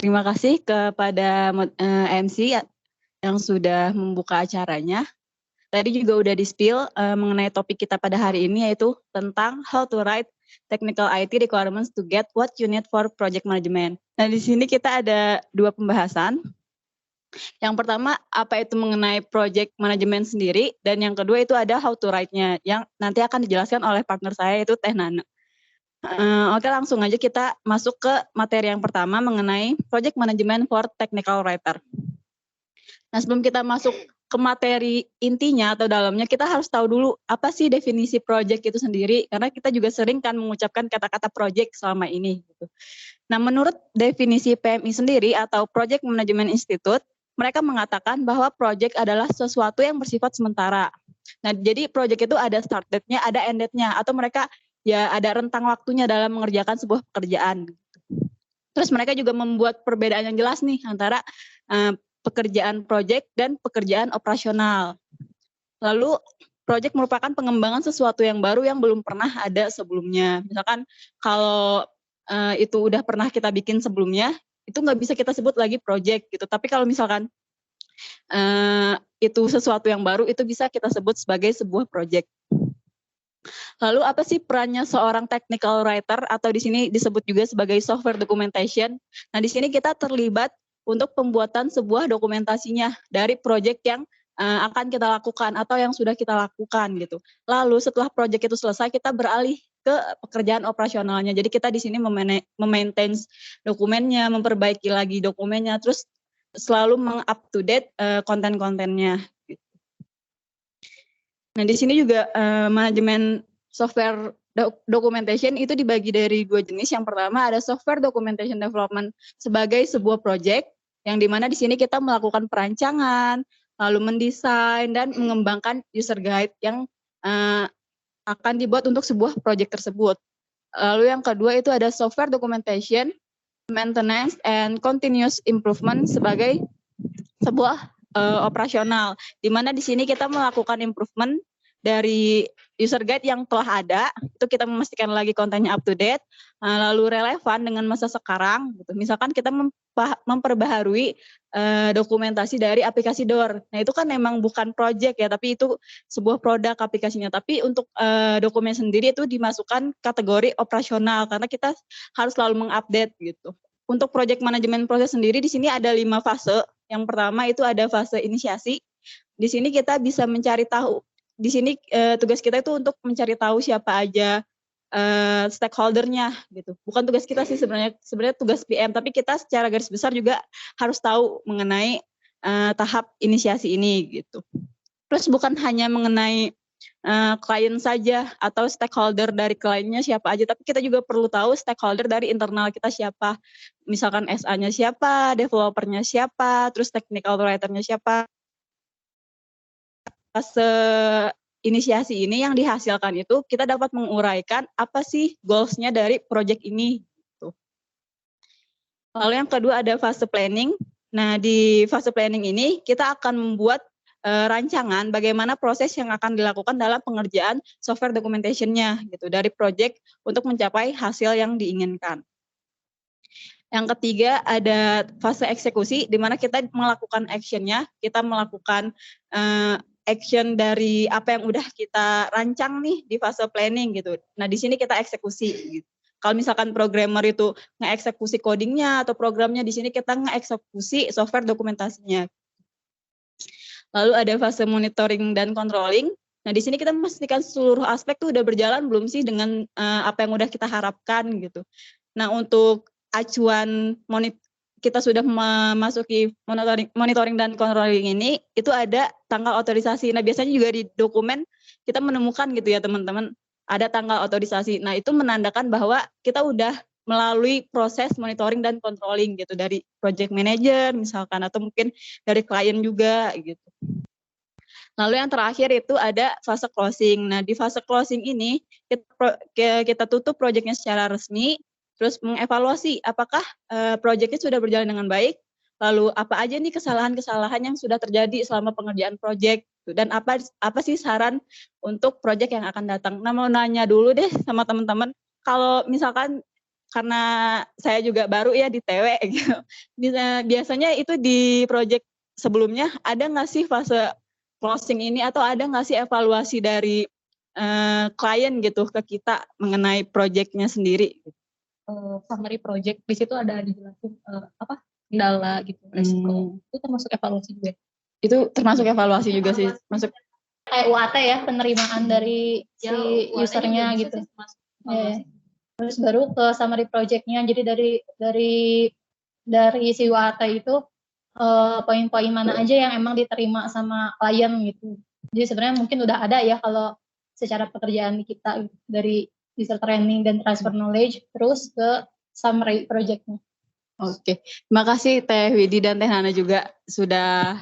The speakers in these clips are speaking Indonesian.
Terima kasih kepada MC yang sudah membuka acaranya. Tadi juga udah di-spill mengenai topik kita pada hari ini, yaitu tentang how to write technical IT requirements to get what you need for project management. Nah, di sini kita ada dua pembahasan. Yang pertama, apa itu mengenai project management sendiri, dan yang kedua itu ada how to write-nya, yang nanti akan dijelaskan oleh partner saya, yaitu Teh Nana. Oke, langsung aja kita masuk ke materi yang pertama mengenai project management for technical writer. Nah, sebelum kita masuk ke materi intinya atau dalamnya, kita harus tahu dulu apa sih definisi project itu sendiri, karena kita juga sering kan mengucapkan kata-kata project selama ini. Gitu. Nah, menurut definisi PMI sendiri atau Project Management Institute, mereka mengatakan bahwa project adalah sesuatu yang bersifat sementara. Nah, jadi project itu ada start date-nya, ada end date-nya, atau mereka ya ada rentang waktunya dalam mengerjakan sebuah pekerjaan. Terus mereka juga membuat perbedaan yang jelas nih antara pekerjaan project dan pekerjaan operasional. Lalu project merupakan pengembangan sesuatu yang baru yang belum pernah ada sebelumnya. Misalkan kalau itu udah pernah kita bikin sebelumnya, itu nggak bisa kita sebut lagi project gitu. Tapi kalau misalkan itu sesuatu yang baru, itu bisa kita sebut sebagai sebuah project. Lalu apa sih perannya seorang technical writer atau di sini disebut juga sebagai software documentation? Nah, di sini kita terlibat untuk pembuatan sebuah dokumentasinya dari project yang akan kita lakukan atau yang sudah kita lakukan gitu. Lalu setelah project itu selesai, kita beralih ke pekerjaan operasionalnya. Jadi kita di sini memaintain dokumennya, memperbaiki lagi dokumennya, terus selalu meng-up to date konten-kontennya. Nah, di sini juga manajemen software documentation itu dibagi dari dua jenis. Yang pertama ada software documentation development sebagai sebuah project, yang dimana di sini kita melakukan perancangan, lalu mendesain dan mengembangkan user guide yang akan dibuat untuk sebuah project tersebut. Lalu yang kedua itu ada software documentation, maintenance, and continuous improvement sebagai sebuah operasional, di mana di sini kita melakukan improvement dari user guide yang telah ada, itu kita memastikan lagi kontennya up to date, lalu relevan dengan masa sekarang. Gitu. Misalkan kita memperbaharui dokumentasi dari aplikasi DOOR. Nah, itu kan memang bukan project ya, tapi itu sebuah produk aplikasinya. Tapi untuk dokumen sendiri itu dimasukkan kategori operasional, karena kita harus selalu mengupdate gitu. Untuk project management proses sendiri di sini ada 5 fase. Yang pertama itu ada fase inisiasi. Di sini kita bisa mencari tahu. Di sini tugas kita itu untuk mencari tahu siapa aja stakeholder-nya gitu. Bukan tugas kita sih sebenarnya tugas PM, tapi kita secara garis besar juga harus tahu mengenai tahap inisiasi ini gitu. Terus bukan hanya mengenai klien saja atau stakeholder dari kliennya siapa aja, tapi kita juga perlu tahu stakeholder dari internal kita siapa. Misalkan SA-nya siapa, developer-nya siapa, terus technical writer-nya siapa. Fase inisiasi ini yang dihasilkan itu kita dapat menguraikan apa sih goals-nya dari project ini. Gitu. Lalu yang kedua ada fase planning. Nah, di fase planning ini kita akan membuat rancangan bagaimana proses yang akan dilakukan dalam pengerjaan software documentation-nya gitu dari project untuk mencapai hasil yang diinginkan. Yang ketiga ada fase eksekusi di mana kita melakukan action-nya, kita melakukan action dari apa yang udah kita rancang nih di fase planning gitu. Nah, di sini kita eksekusi gitu. Kalau misalkan programmer itu nge-eksekusi codingnya atau programnya, di sini kita nge-eksekusi software dokumentasinya. Lalu ada fase monitoring dan controlling. Nah, di sini kita memastikan seluruh aspek tuh udah berjalan belum sih dengan apa yang udah kita harapkan gitu. Nah, untuk acuan kita sudah memasuki monitoring dan controlling ini, itu ada tanggal otorisasi. Nah, biasanya juga di dokumen kita menemukan gitu ya teman-teman, ada tanggal otorisasi. Nah, itu menandakan bahwa kita udah melalui proses monitoring dan controlling gitu dari project manager misalkan atau mungkin dari klien juga gitu. Lalu yang terakhir itu ada fase closing. Nah, di fase closing ini kita tutup proyeknya secara resmi, terus mengevaluasi apakah proyeknya sudah berjalan dengan baik, lalu apa aja nih kesalahan-kesalahan yang sudah terjadi selama pengerjaan proyek, dan apa sih saran untuk proyek yang akan datang. Nah, mau nanya dulu deh sama teman-teman, kalau misalkan karena saya juga baru ya di TW gitu. Biasanya itu di project sebelumnya ada nggak sih fase closing ini atau ada nggak sih evaluasi dari klien gitu ke kita mengenai projectnya sendiri? Summary project di situ ada dijelasin apa kendala gitu, resiko. Itu termasuk evaluasi juga. Itu termasuk evaluasi juga sih, masuk kayak UAT ya, penerimaan dari si usernya gitu. Ya. Terus baru ke summary projectnya. Jadi dari si UAT itu poin-poin mana aja yang emang diterima sama klien gitu. Jadi sebenarnya mungkin udah ada ya kalau secara pekerjaan kita gitu, dari user training dan transfer knowledge terus ke summary projectnya. Oke, terima kasih Teh Widi dan Teh Nana juga sudah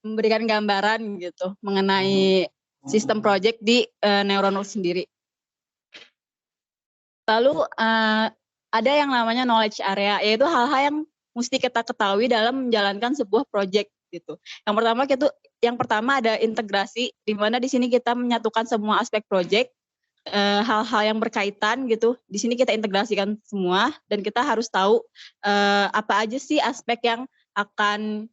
memberikan gambaran gitu mengenai sistem project di Neuronworks sendiri. Lalu ada yang namanya knowledge area, yaitu hal-hal yang mesti kita ketahui dalam menjalankan sebuah project gitu. Yang pertama ada integrasi, di mana di sini kita menyatukan semua aspek project, hal-hal yang berkaitan gitu. Di sini kita integrasikan semua dan kita harus tahu apa aja sih aspek yang akan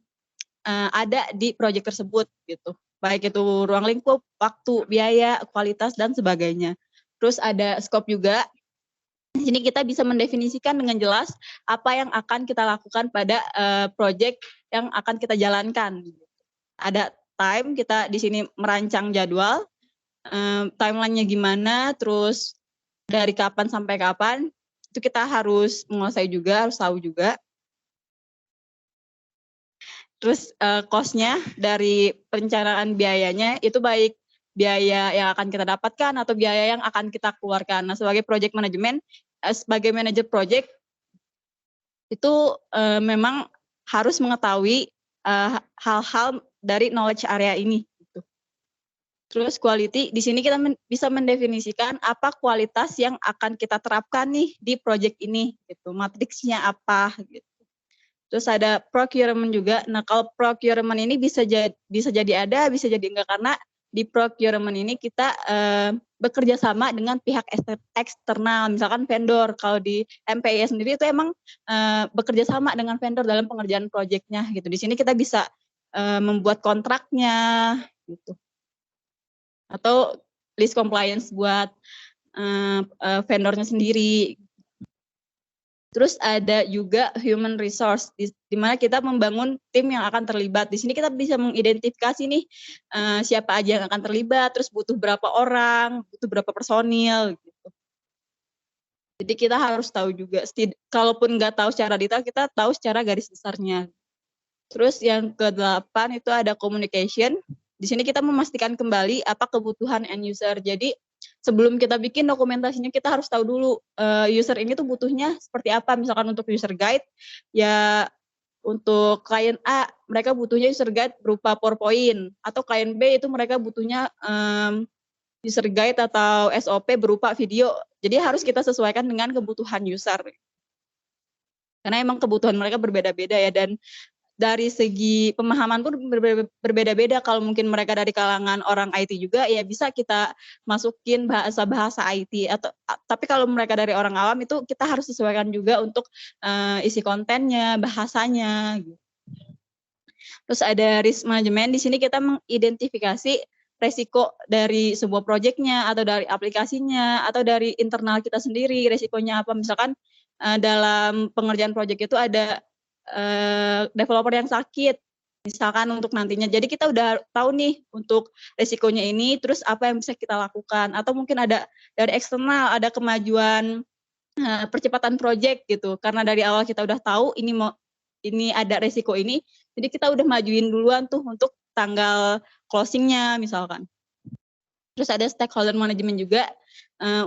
ada di project tersebut gitu. Baik itu ruang lingkup, waktu, biaya, kualitas dan sebagainya. Terus ada scope juga. Di sini kita bisa mendefinisikan dengan jelas apa yang akan kita lakukan pada project yang akan kita jalankan. Ada time, kita di sini merancang jadwal, timeline-nya gimana, terus dari kapan sampai kapan, itu kita harus menguasai juga, harus tahu juga. Terus cost-nya dari perencanaan biayanya itu baik biaya yang akan kita dapatkan atau biaya yang akan kita keluarkan. Nah, sebagai project management, sebagai manajer project itu memang harus mengetahui hal-hal dari knowledge area ini. Gitu. Terus quality, di sini kita bisa mendefinisikan apa kualitas yang akan kita terapkan nih di project ini. Gitu. Matriksnya apa gitu. Terus ada procurement juga. Nah, kalau procurement ini bisa jadi ada, bisa jadi enggak, karena di procurement ini kita bekerja sama dengan pihak eksternal, misalkan vendor. Kalau di MPI sendiri itu emang bekerja sama dengan vendor dalam pengerjaan proyeknya gitu. Di sini kita bisa membuat kontraknya gitu. Atau list compliance buat vendornya sendiri. Terus ada juga human resource, di mana kita membangun tim yang akan terlibat. Di sini kita bisa mengidentifikasi nih siapa aja yang akan terlibat, terus butuh berapa orang, butuh berapa personil. Gitu. Jadi kita harus tahu juga, kalaupun nggak tahu secara detail, kita tahu secara garis besarnya. Terus yang ke-8 itu ada communication. Di sini kita memastikan kembali apa kebutuhan end user. Jadi sebelum kita bikin dokumentasinya, kita harus tahu dulu user ini tuh butuhnya seperti apa. Misalkan untuk user guide, ya untuk klien A, mereka butuhnya user guide berupa PowerPoint. Atau klien B itu mereka butuhnya user guide atau SOP berupa video. Jadi harus kita sesuaikan dengan kebutuhan user. Karena emang kebutuhan mereka berbeda-beda ya, dan dari segi pemahaman pun berbeda-beda. Kalau mungkin mereka dari kalangan orang IT juga, ya bisa kita masukin bahasa-bahasa IT. Tapi kalau mereka dari orang awam, itu kita harus sesuaikan juga untuk isi kontennya, bahasanya. Gitu. Terus ada risk management. Di sini kita mengidentifikasi resiko dari sebuah proyeknya atau dari aplikasinya atau dari internal kita sendiri. Resikonya apa? Misalkan dalam pengerjaan proyek itu ada developer yang sakit, misalkan untuk nantinya. Jadi kita udah tahu nih untuk resikonya ini, terus apa yang bisa kita lakukan. Atau mungkin ada dari eksternal, ada kemajuan percepatan proyek gitu. Karena dari awal kita udah tahu ini ada resiko ini, jadi kita udah majuin duluan tuh untuk tanggal closingnya misalkan. Terus ada stakeholder management juga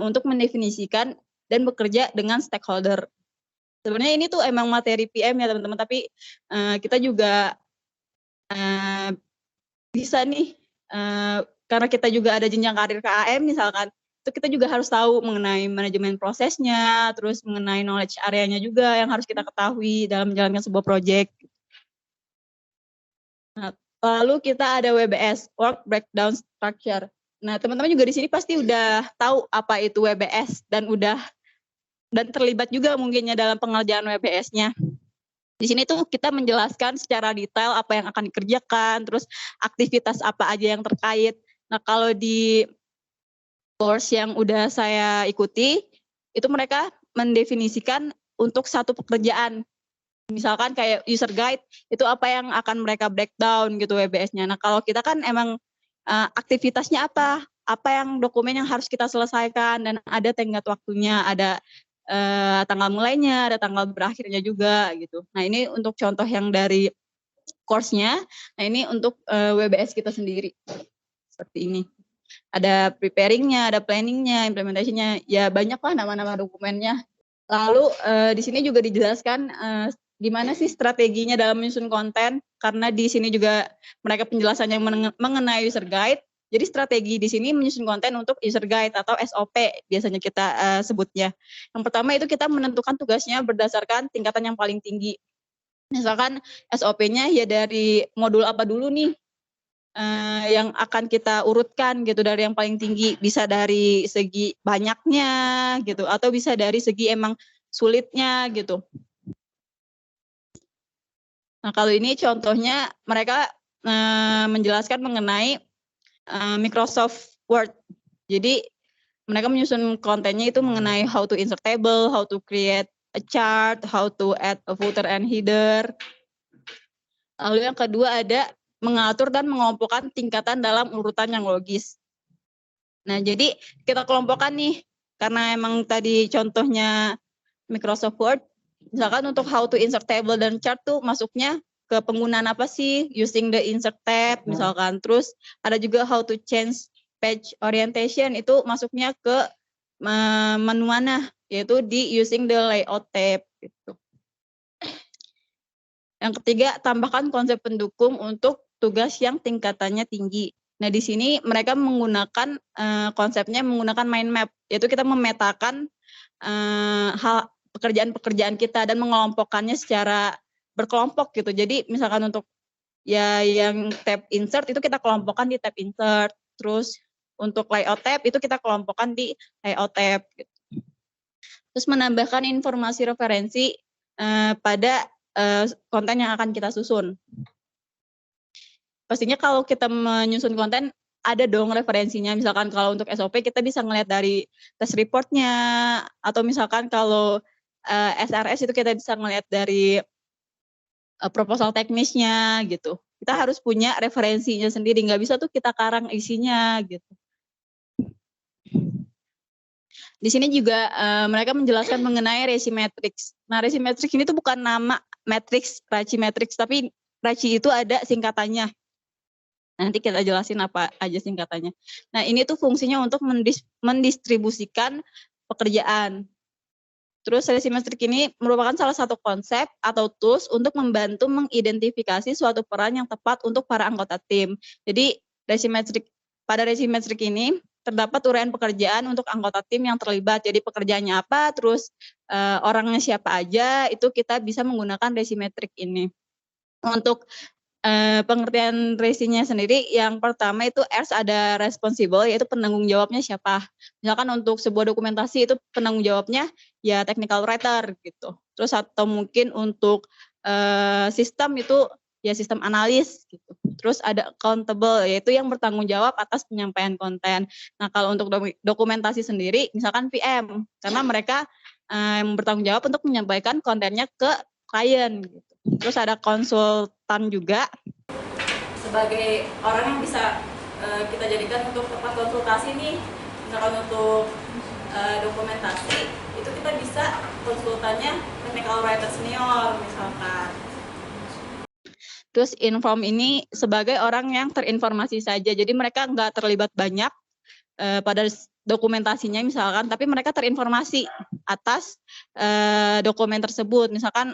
untuk mendefinisikan dan bekerja dengan stakeholder. Sebenarnya ini tuh emang materi PM ya teman-teman, tapi kita juga bisa nih, karena kita juga ada jenjang karir KAM misalkan, itu kita juga harus tahu mengenai manajemen prosesnya, terus mengenai knowledge area-nya juga yang harus kita ketahui dalam menjalankan sebuah proyek. Nah, lalu kita ada WBS, Work Breakdown Structure. Nah, teman-teman juga di sini pasti udah tahu apa itu WBS dan udah dan terlibat juga mungkinnya dalam pengerjaan WBS-nya. Di sini tuh kita menjelaskan secara detail apa yang akan dikerjakan, terus aktivitas apa aja yang terkait. Nah, kalau di course yang udah saya ikuti, itu mereka mendefinisikan untuk satu pekerjaan. Misalkan kayak user guide, itu apa yang akan mereka breakdown gitu WBS-nya. Nah, kalau kita kan emang aktivitasnya apa yang dokumen yang harus kita selesaikan, dan ada tenggat waktunya, ada tanggal mulainya, ada tanggal berakhirnya juga gitu. Nah, ini untuk contoh yang dari course-nya. Nah, ini untuk WBS kita sendiri. Seperti ini. Ada preparing-nya, ada planning-nya, implementation-nya. Ya banyak lah nama-nama dokumennya. Lalu di sini juga dijelaskan gimana sih strateginya dalam menyusun konten, karena di sini juga mereka penjelasannya mengenai user guide. Jadi strategi di sini menyusun konten untuk user guide atau SOP biasanya kita sebutnya. Yang pertama itu kita menentukan tugasnya berdasarkan tingkatan yang paling tinggi. Misalkan SOP-nya ya dari modul apa dulu nih yang akan kita urutkan gitu, dari yang paling tinggi, bisa dari segi banyaknya gitu, atau bisa dari segi emang sulitnya gitu. Nah, kalau ini contohnya mereka menjelaskan mengenai Microsoft Word. Jadi mereka menyusun kontennya itu mengenai how to insert table, how to create a chart, how to add a footer and header. Lalu yang kedua ada mengatur dan mengelompokkan tingkatan dalam urutan yang logis. Nah, jadi kita kelompokkan nih, karena emang tadi contohnya Microsoft Word, misalkan untuk how to insert table dan chart tuh masuknya ke penggunaan apa sih, using the insert tab misalkan. Terus ada juga how to change page orientation, itu masuknya ke menu mana, yaitu di using the layout tab gitu. Yang ketiga, tambahkan konsep pendukung untuk tugas yang tingkatannya tinggi. Nah, di sini mereka menggunakan konsepnya menggunakan mind map, yaitu kita memetakan hal pekerjaan-pekerjaan kita dan mengelompokkannya secara berkelompok gitu. Jadi misalkan untuk ya yang tab insert itu kita kelompokkan di tab insert, terus untuk layout tab itu kita kelompokkan di layout tab gitu. Terus menambahkan informasi referensi pada konten yang akan kita susun. Pastinya kalau kita menyusun konten ada dong referensinya. Misalkan kalau untuk SOP kita bisa ngelihat dari test report-nya, atau misalkan kalau SRS itu kita bisa ngelihat dari proposal teknisnya gitu. Kita harus punya referensinya sendiri, nggak bisa tuh kita karang isinya gitu. Di sini juga mereka menjelaskan mengenai Raci Matrix. Nah, Raci Matrix ini tuh bukan nama matrix, Raci Matrix, tapi Raci itu ada singkatannya. Nanti kita jelasin apa aja singkatannya. Nah, ini tuh fungsinya untuk mendistribusikan pekerjaan. Terus Raci Matrix ini merupakan salah satu konsep atau tools untuk membantu mengidentifikasi suatu peran yang tepat untuk para anggota tim. Jadi pada Raci Matrix ini terdapat uraian pekerjaan untuk anggota tim yang terlibat. Jadi pekerjaannya apa, terus orangnya siapa aja, itu kita bisa menggunakan Raci Matrix ini. Untuk pengertian resinya sendiri, yang pertama itu R ada responsible, yaitu penanggung jawabnya siapa. Misalkan untuk sebuah dokumentasi itu penanggung jawabnya ya technical writer gitu. Terus atau mungkin untuk sistem itu ya sistem analis gitu. Terus ada accountable, yaitu yang bertanggung jawab atas penyampaian konten. Nah, kalau untuk dokumentasi sendiri misalkan PM, karena mereka yang bertanggung jawab untuk menyampaikan kontennya ke klien gitu. Terus ada konsultan juga, sebagai orang yang bisa kita jadikan untuk tempat konsultasi nih. Misalkan untuk dokumentasi itu kita bisa konsultannya technical writer senior misalkan. Terus inform ini sebagai orang yang terinformasi saja, jadi mereka nggak terlibat banyak pada dokumentasinya misalkan, tapi mereka terinformasi atas dokumen tersebut. Misalkan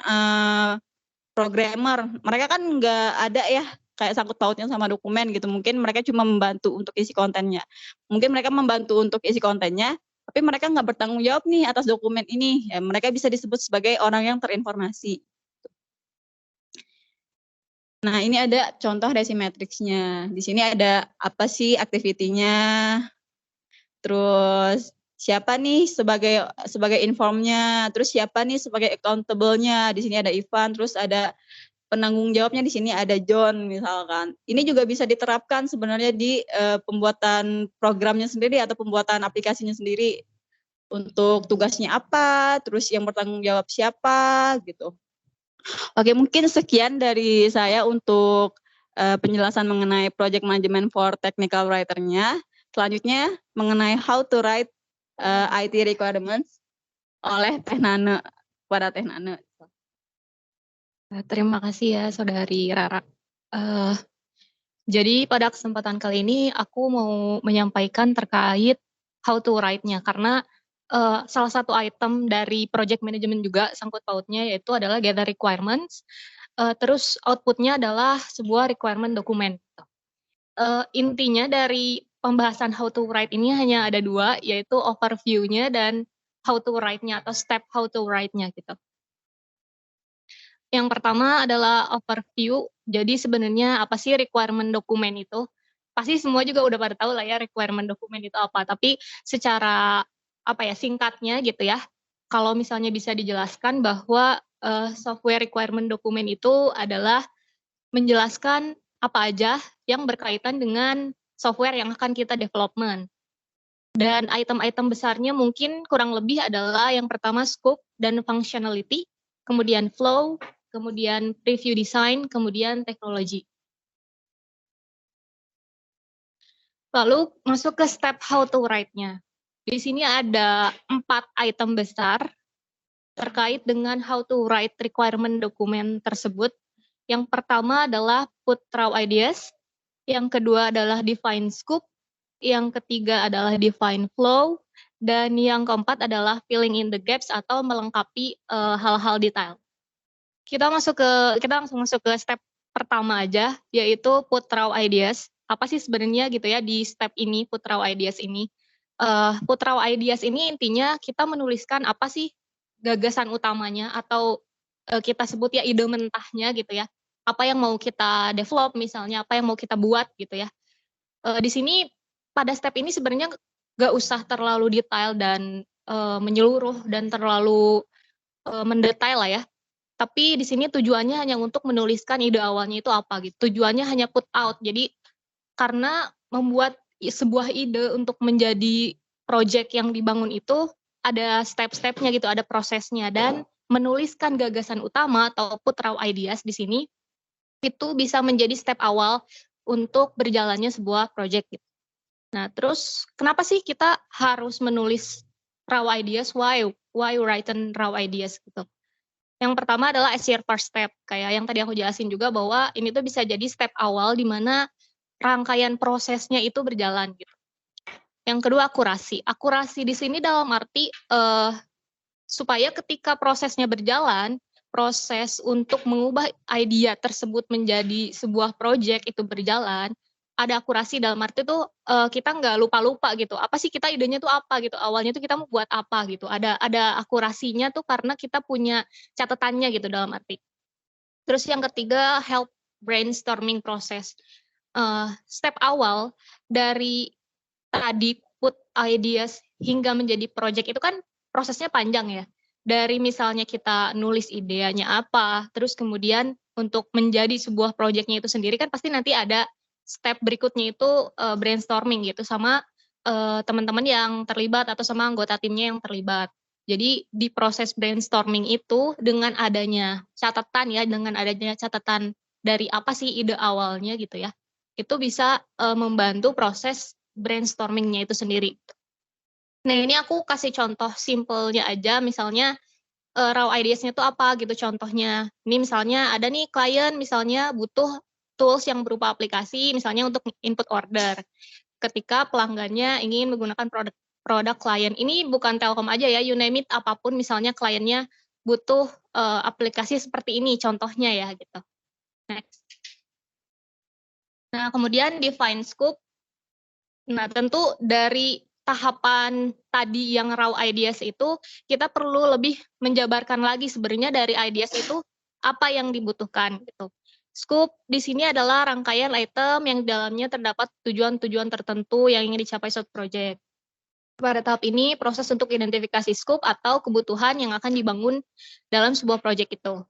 programmer, mereka kan nggak ada ya kayak sangkut pautnya sama dokumen gitu. Mungkin mereka cuma membantu untuk isi kontennya. Mungkin mereka membantu untuk isi kontennya, tapi mereka nggak bertanggung jawab nih atas dokumen ini. Ya, mereka bisa disebut sebagai orang yang terinformasi. Nah, ini ada contoh Raci Matrix-nya. Di sini ada apa sih aktivitinya, terus siapa nih sebagai informnya, terus siapa nih sebagai accountable-nya. Di sini ada Ivan, terus ada penanggung jawabnya di sini ada John misalkan. Ini juga bisa diterapkan sebenarnya di pembuatan programnya sendiri atau pembuatan aplikasinya sendiri. Untuk tugasnya apa, terus yang bertanggung jawab siapa gitu. Oke, mungkin sekian dari saya untuk penjelasan mengenai project management for technical writer-nya. Selanjutnya mengenai how to write IT requirements oleh Teh Nane, kepada Teh Nane. Terima kasih ya Saudari Rara. Jadi pada kesempatan kali ini aku mau menyampaikan terkait how to write-nya, karena salah satu item dari project management juga sangkut pautnya yaitu adalah gather requirements, terus output-nya adalah sebuah requirement dokumen. Intinya dari pembahasan how to write ini hanya ada dua, yaitu overview-nya dan how to write-nya atau step how to write-nya gitu. Yang pertama adalah overview. Jadi sebenarnya apa sih requirement dokumen itu? Pasti semua juga udah pada tahu lah ya requirement dokumen itu apa. Tapi secara singkatnya gitu ya. Kalau misalnya bisa dijelaskan bahwa software requirement dokumen itu adalah menjelaskan apa aja yang berkaitan dengan software yang akan kita development. Dan item-item besarnya mungkin kurang lebih adalah yang pertama scope dan functionality, kemudian flow, kemudian preview design, kemudian teknologi. Lalu masuk ke step how to write-nya. Di sini ada 4 item besar terkait dengan how to write requirement dokumen tersebut. Yang pertama adalah put raw ideas, yang kedua adalah define scope, yang ketiga adalah define flow, dan yang keempat adalah filling in the gaps atau melengkapi hal-hal detail. Kita langsung masuk ke step pertama aja, yaitu put raw ideas. Apa sih sebenarnya gitu ya di step ini, put raw ideas ini? Put raw ideas ini intinya kita menuliskan apa sih gagasan utamanya atau kita sebut ya ide mentahnya gitu ya. Apa yang mau kita develop misalnya, apa yang mau kita buat gitu ya. Di sini pada step ini sebenarnya nggak usah terlalu detail dan menyeluruh dan terlalu mendetail lah ya. Tapi di sini tujuannya hanya untuk menuliskan ide awalnya itu apa gitu. Tujuannya hanya put out. Jadi karena membuat sebuah ide untuk menjadi project yang dibangun itu ada step-stepnya gitu, ada prosesnya, dan menuliskan gagasan utama atau put raw ideas di sini itu bisa menjadi step awal untuk berjalannya sebuah project gitu. Nah, terus kenapa sih kita harus menulis raw ideas? Why write raw ideas gitu? Yang pertama adalah as your first step, kayak yang tadi aku jelasin juga bahwa ini tuh bisa jadi step awal di mana rangkaian prosesnya itu berjalan gitu. Yang kedua akurasi. Akurasi di sini dalam arti supaya ketika prosesnya berjalan, proses untuk mengubah idea tersebut menjadi sebuah project itu berjalan, ada akurasi dalam arti tuh kita nggak lupa-lupa gitu. Apa sih kita idenya tuh apa gitu? Awalnya tuh kita mau buat apa gitu. Ada akurasinya tuh karena kita punya catatannya gitu dalam arti. Terus yang ketiga help brainstorming proses. Step awal dari tadi put ideas hingga menjadi project itu kan prosesnya panjang ya. Dari misalnya kita nulis idenya apa, terus kemudian untuk menjadi sebuah projectnya itu sendiri kan pasti nanti ada step berikutnya itu brainstorming gitu sama teman-teman yang terlibat atau sama anggota timnya yang terlibat. Jadi di proses brainstorming itu dengan adanya catatan dari apa sih ide awalnya gitu ya, itu bisa membantu proses brainstormingnya itu sendiri. Nah ini aku kasih contoh simpelnya aja, misalnya raw ideas-nya itu apa gitu contohnya. Ini misalnya ada nih klien misalnya butuh tools yang berupa aplikasi misalnya untuk input order. Ketika pelanggannya ingin menggunakan produk klien. Ini bukan Telkom aja ya, you name it apapun misalnya kliennya butuh aplikasi seperti ini contohnya ya gitu. Next. Nah, kemudian define scope. Nah, tentu dari tahapan tadi yang raw ideas itu kita perlu lebih menjabarkan lagi sebenarnya dari ideas itu apa yang dibutuhkan gitu. Scope di sini adalah rangkaian item yang di dalamnya terdapat tujuan-tujuan tertentu yang ingin dicapai suatu project. Pada tahap ini, proses untuk identifikasi scope atau kebutuhan yang akan dibangun dalam sebuah proyek itu.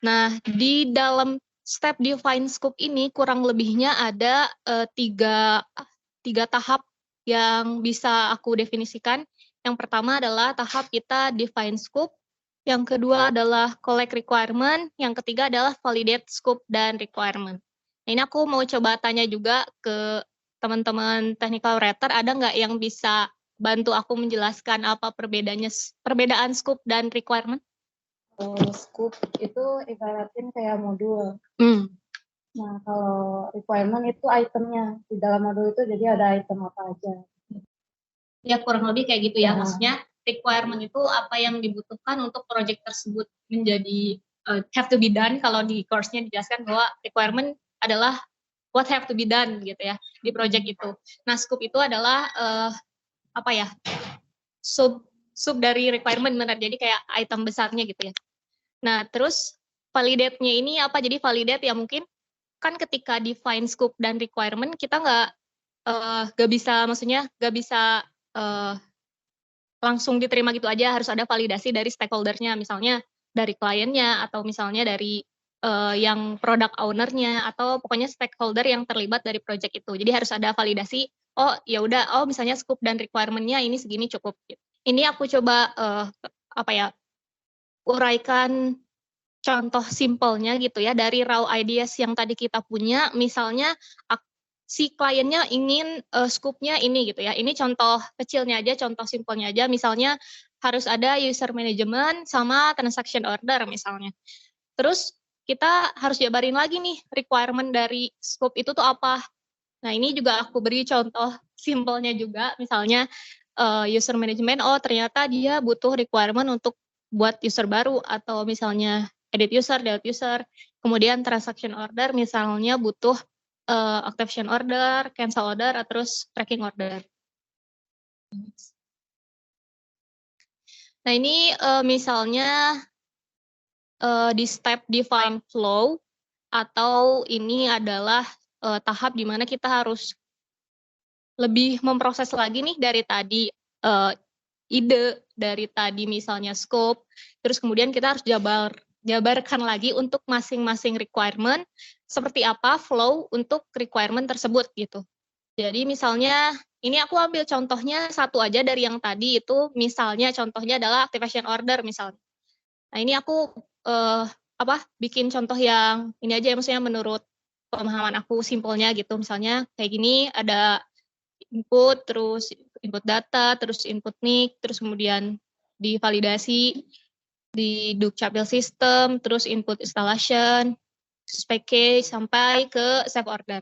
Nah, di dalam step define scope ini kurang lebihnya ada tiga tahap yang bisa aku definisikan. Yang pertama adalah tahap kita define scope, yang kedua adalah collect requirement, yang ketiga adalah validate scope dan requirement. Nah, ini aku mau coba tanya juga ke teman-teman technical writer, ada nggak yang bisa bantu aku menjelaskan apa perbedaan scope dan requirement? Scope itu ibaratin kayak modul. Hmm. Nah, kalau requirement itu itemnya. Di dalam modul itu jadi ada item apa aja. Ya, kurang lebih kayak gitu ya. Nah. Maksudnya requirement itu apa yang dibutuhkan untuk project tersebut menjadi have to be done. Kalau di course-nya dijelaskan bahwa requirement adalah what have to be done gitu ya di project itu. Nah, scope itu adalah sub dari requirement benar. Jadi kayak item besarnya gitu ya. Nah, terus validate-nya ini apa? Jadi validate ya mungkin kan ketika define scope dan requirement kita nggak bisa, maksudnya nggak bisa langsung diterima gitu aja, harus ada validasi dari stakeholder-nya, misalnya dari kliennya atau misalnya dari yang product owner-nya atau pokoknya stakeholder yang terlibat dari project itu. Jadi harus ada validasi. Oh ya udah, misalnya scope dan requirement-nya ini segini cukup. Ini aku coba uraikan contoh simpelnya gitu ya dari raw ideas yang tadi kita punya. Misalnya si kliennya ingin scope-nya ini gitu ya. Ini contoh kecilnya aja, contoh simpelnya aja. Misalnya harus ada user management sama transaction order misalnya. Terus kita harus jabarin lagi nih requirement dari scope itu tuh apa. Nah, ini juga aku beri contoh simpelnya juga. Misalnya user management, ternyata dia butuh requirement untuk buat user baru, atau misalnya edit user, delete user. Kemudian transaction order misalnya butuh activation order, cancel order, terus tracking order. Nah, ini misalnya di step define flow, atau ini adalah tahap di mana kita harus lebih memproses lagi nih dari tadi ide, dari tadi misalnya scope, terus kemudian kita harus jabarkan lagi untuk masing-masing requirement, seperti apa flow untuk requirement tersebut gitu. Jadi misalnya, ini aku ambil contohnya satu aja dari yang tadi itu, misalnya contohnya adalah activation order misalnya. Nah, ini aku bikin contoh yang ini aja, maksudnya menurut pemahaman aku simpelnya gitu. Misalnya kayak gini, ada input, terus input data, terus input NIC, terus kemudian divalidasi di dukcapil system, terus input installation, package, sampai ke save order.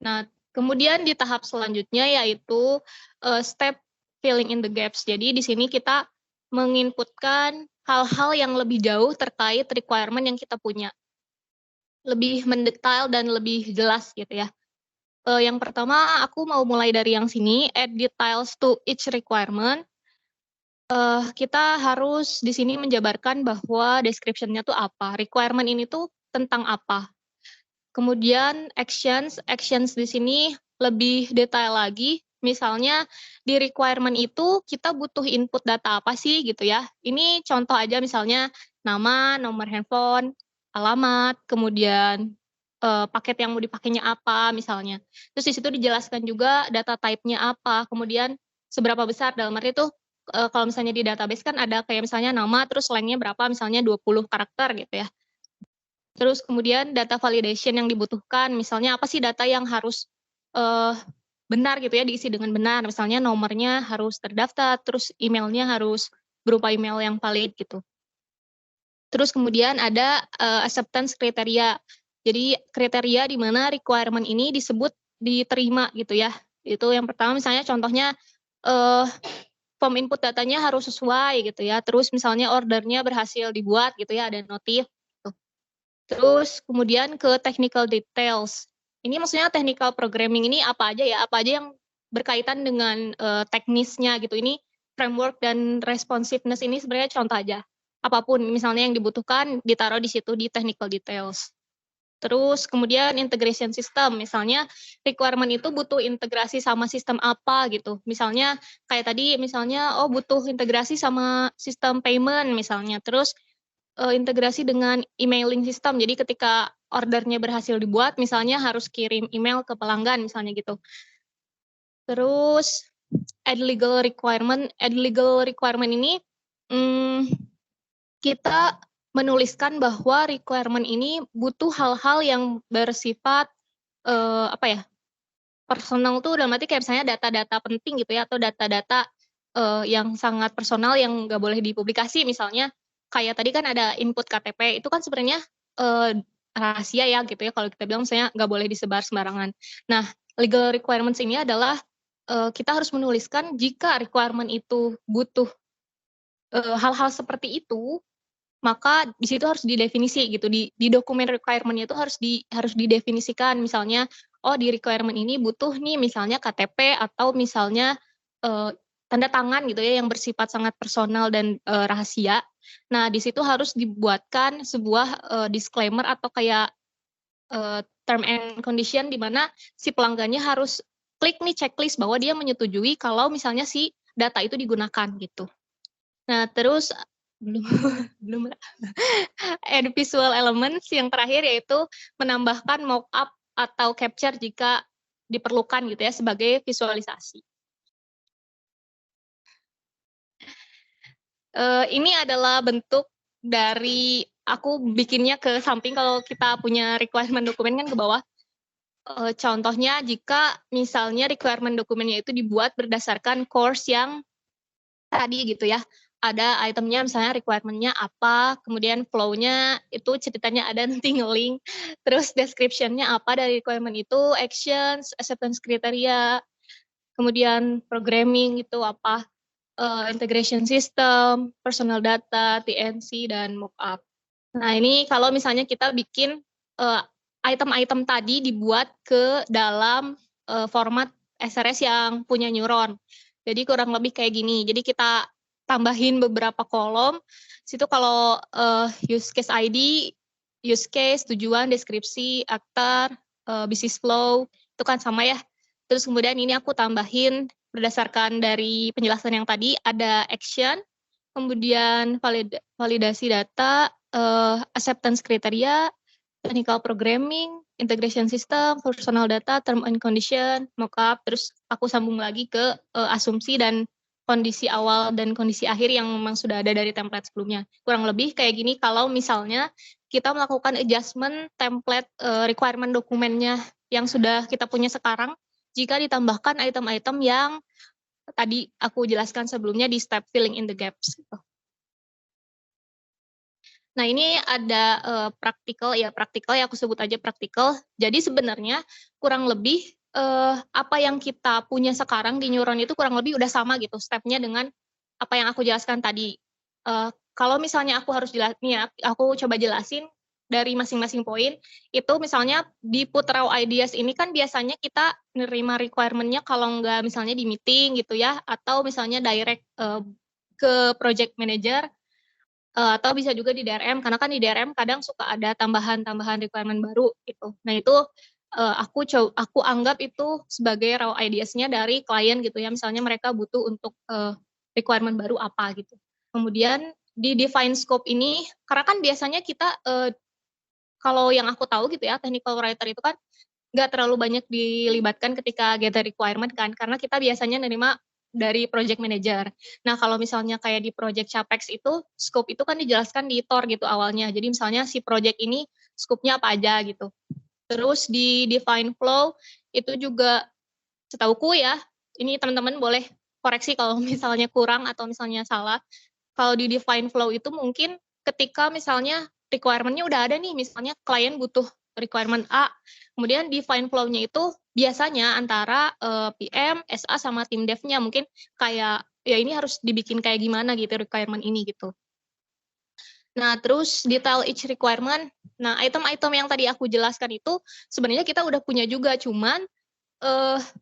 Nah, kemudian di tahap selanjutnya yaitu step filling in the gaps. Jadi di sini kita menginputkan hal-hal yang lebih jauh terkait requirement yang kita punya. Lebih mendetail dan lebih jelas gitu ya. Yang pertama, aku mau mulai dari yang sini, add details to each requirement. Kita harus di sini menjabarkan bahwa description-nya tuh apa, requirement ini tuh tentang apa. Kemudian actions di sini lebih detail lagi. Misalnya di requirement itu kita butuh input data apa sih gitu ya. Ini contoh aja, misalnya nama, nomor handphone, alamat, kemudian paket yang mau dipakainya apa misalnya. Terus di situ dijelaskan juga data type-nya apa, kemudian seberapa besar, dalam arti itu kalau misalnya di database kan ada kayak misalnya nama terus lengthnya berapa, misalnya 20 karakter gitu ya. Terus kemudian data validation yang dibutuhkan, misalnya apa sih data yang harus benar gitu ya, diisi dengan benar. Misalnya nomornya harus terdaftar, terus emailnya harus berupa email yang valid gitu. Terus kemudian ada acceptance kriteria. Jadi kriteria di mana requirement ini disebut diterima gitu ya. Itu yang pertama, misalnya contohnya form input datanya harus sesuai gitu ya. Terus misalnya ordernya berhasil dibuat gitu ya, ada notif. Gitu. Terus kemudian ke technical details. Ini maksudnya technical programming ini apa aja ya? Apa aja yang berkaitan dengan teknisnya gitu. Ini framework dan responsiveness ini sebenarnya contoh aja. Apapun misalnya yang dibutuhkan ditaruh di situ di technical details. Terus kemudian integration system, misalnya requirement itu butuh integrasi sama sistem apa gitu. Misalnya kayak tadi, misalnya butuh integrasi sama sistem payment misalnya. Terus integrasi dengan emailing system. Jadi ketika ordernya berhasil dibuat, misalnya harus kirim email ke pelanggan misalnya gitu. Terus add legal requirement ini kita menuliskan bahwa requirement ini butuh hal-hal yang bersifat personal tuh dalam arti kayak misalnya data-data penting gitu ya, atau data-data yang sangat personal yang nggak boleh dipublikasi. Misalnya kayak tadi kan ada input KTP, itu kan sebenarnya rahasia ya gitu ya, kalau kita bilang misalnya nggak boleh disebar sembarangan. Nah, legal requirements ini adalah kita harus menuliskan jika requirement itu butuh hal-hal seperti itu, maka di situ harus didefinisi gitu, di dokumen requirement-nya itu harus didefinisikan. Misalnya di requirement ini butuh nih misalnya KTP atau misalnya tanda tangan gitu ya yang bersifat sangat personal dan rahasia. Nah, di situ harus dibuatkan sebuah disclaimer atau kayak term and condition di mana si pelanggannya harus klik nih checklist bahwa dia menyetujui kalau misalnya si data itu digunakan gitu. Nah, terus belum add visual elements yang terakhir yaitu menambahkan mockup atau capture jika diperlukan gitu ya sebagai visualisasi. Ini adalah bentuk dari aku bikinnya ke samping, kalau kita punya requirement dokumen kan ke bawah. Contohnya jika misalnya requirement dokumennya itu dibuat berdasarkan course yang tadi gitu ya. Ada itemnya misalnya requirement-nya apa, kemudian flow-nya itu ceritanya ada nanti nge-link, terus description-nya apa dari requirement itu, actions, acceptance criteria, kemudian programming itu apa, integration system, personal data, TNC, dan mockup. Nah ini kalau misalnya kita bikin item-item tadi dibuat ke dalam format SRS yang punya neuron. Jadi kurang lebih kayak gini. Jadi kita tambahin beberapa kolom. Situ kalau use case ID, use case, tujuan, deskripsi, aktor, business flow, itu kan sama ya. Terus kemudian ini aku tambahin berdasarkan dari penjelasan yang tadi, ada action, kemudian validasi data, acceptance kriteria, technical programming, integration system, personal data, term and condition, mockup, terus aku sambung lagi ke asumsi dan kondisi awal dan kondisi akhir yang memang sudah ada dari template sebelumnya. Kurang lebih kayak gini kalau misalnya kita melakukan adjustment template requirement dokumennya yang sudah kita punya sekarang, jika ditambahkan item-item yang tadi aku jelaskan sebelumnya di step filling in the gaps. Nah, ini ada praktikal ya aku sebut aja praktikal. Jadi sebenarnya kurang lebih apa yang kita punya sekarang di neuron itu kurang lebih udah sama gitu stepnya dengan apa yang aku jelaskan tadi. Kalau misalnya aku harus aku coba jelasin dari masing-masing poin. Itu misalnya di put raw ideas ini kan biasanya kita nerima requirement-nya kalau nggak misalnya di meeting gitu ya, atau misalnya direct ke project manager, atau bisa juga di DRM, karena kan di DRM kadang suka ada tambahan-tambahan requirement baru gitu. Nah itu aku anggap itu sebagai raw ideas-nya dari klien gitu ya, misalnya mereka butuh untuk requirement baru apa gitu. Kemudian di define scope ini, karena kan biasanya kita kalau yang aku tahu gitu ya, technical writer itu kan nggak terlalu banyak dilibatkan ketika gather requirement kan, karena kita biasanya nerima dari project manager. Nah, kalau misalnya kayak di project Capex itu, scope itu kan dijelaskan di TOR gitu awalnya. Jadi misalnya si project ini scope-nya apa aja gitu. Terus di define flow, itu juga setauku ya, ini teman-teman boleh koreksi kalau misalnya kurang atau misalnya salah. Kalau di define flow itu mungkin ketika misalnya requirement-nya udah ada nih, misalnya klien butuh requirement A, kemudian define flow-nya itu biasanya antara PM, SA, sama tim dev-nya mungkin kayak, ya ini harus dibikin kayak gimana gitu requirement ini gitu. Nah, terus detail each requirement, nah item-item yang tadi aku jelaskan itu sebenarnya kita udah punya juga, cuman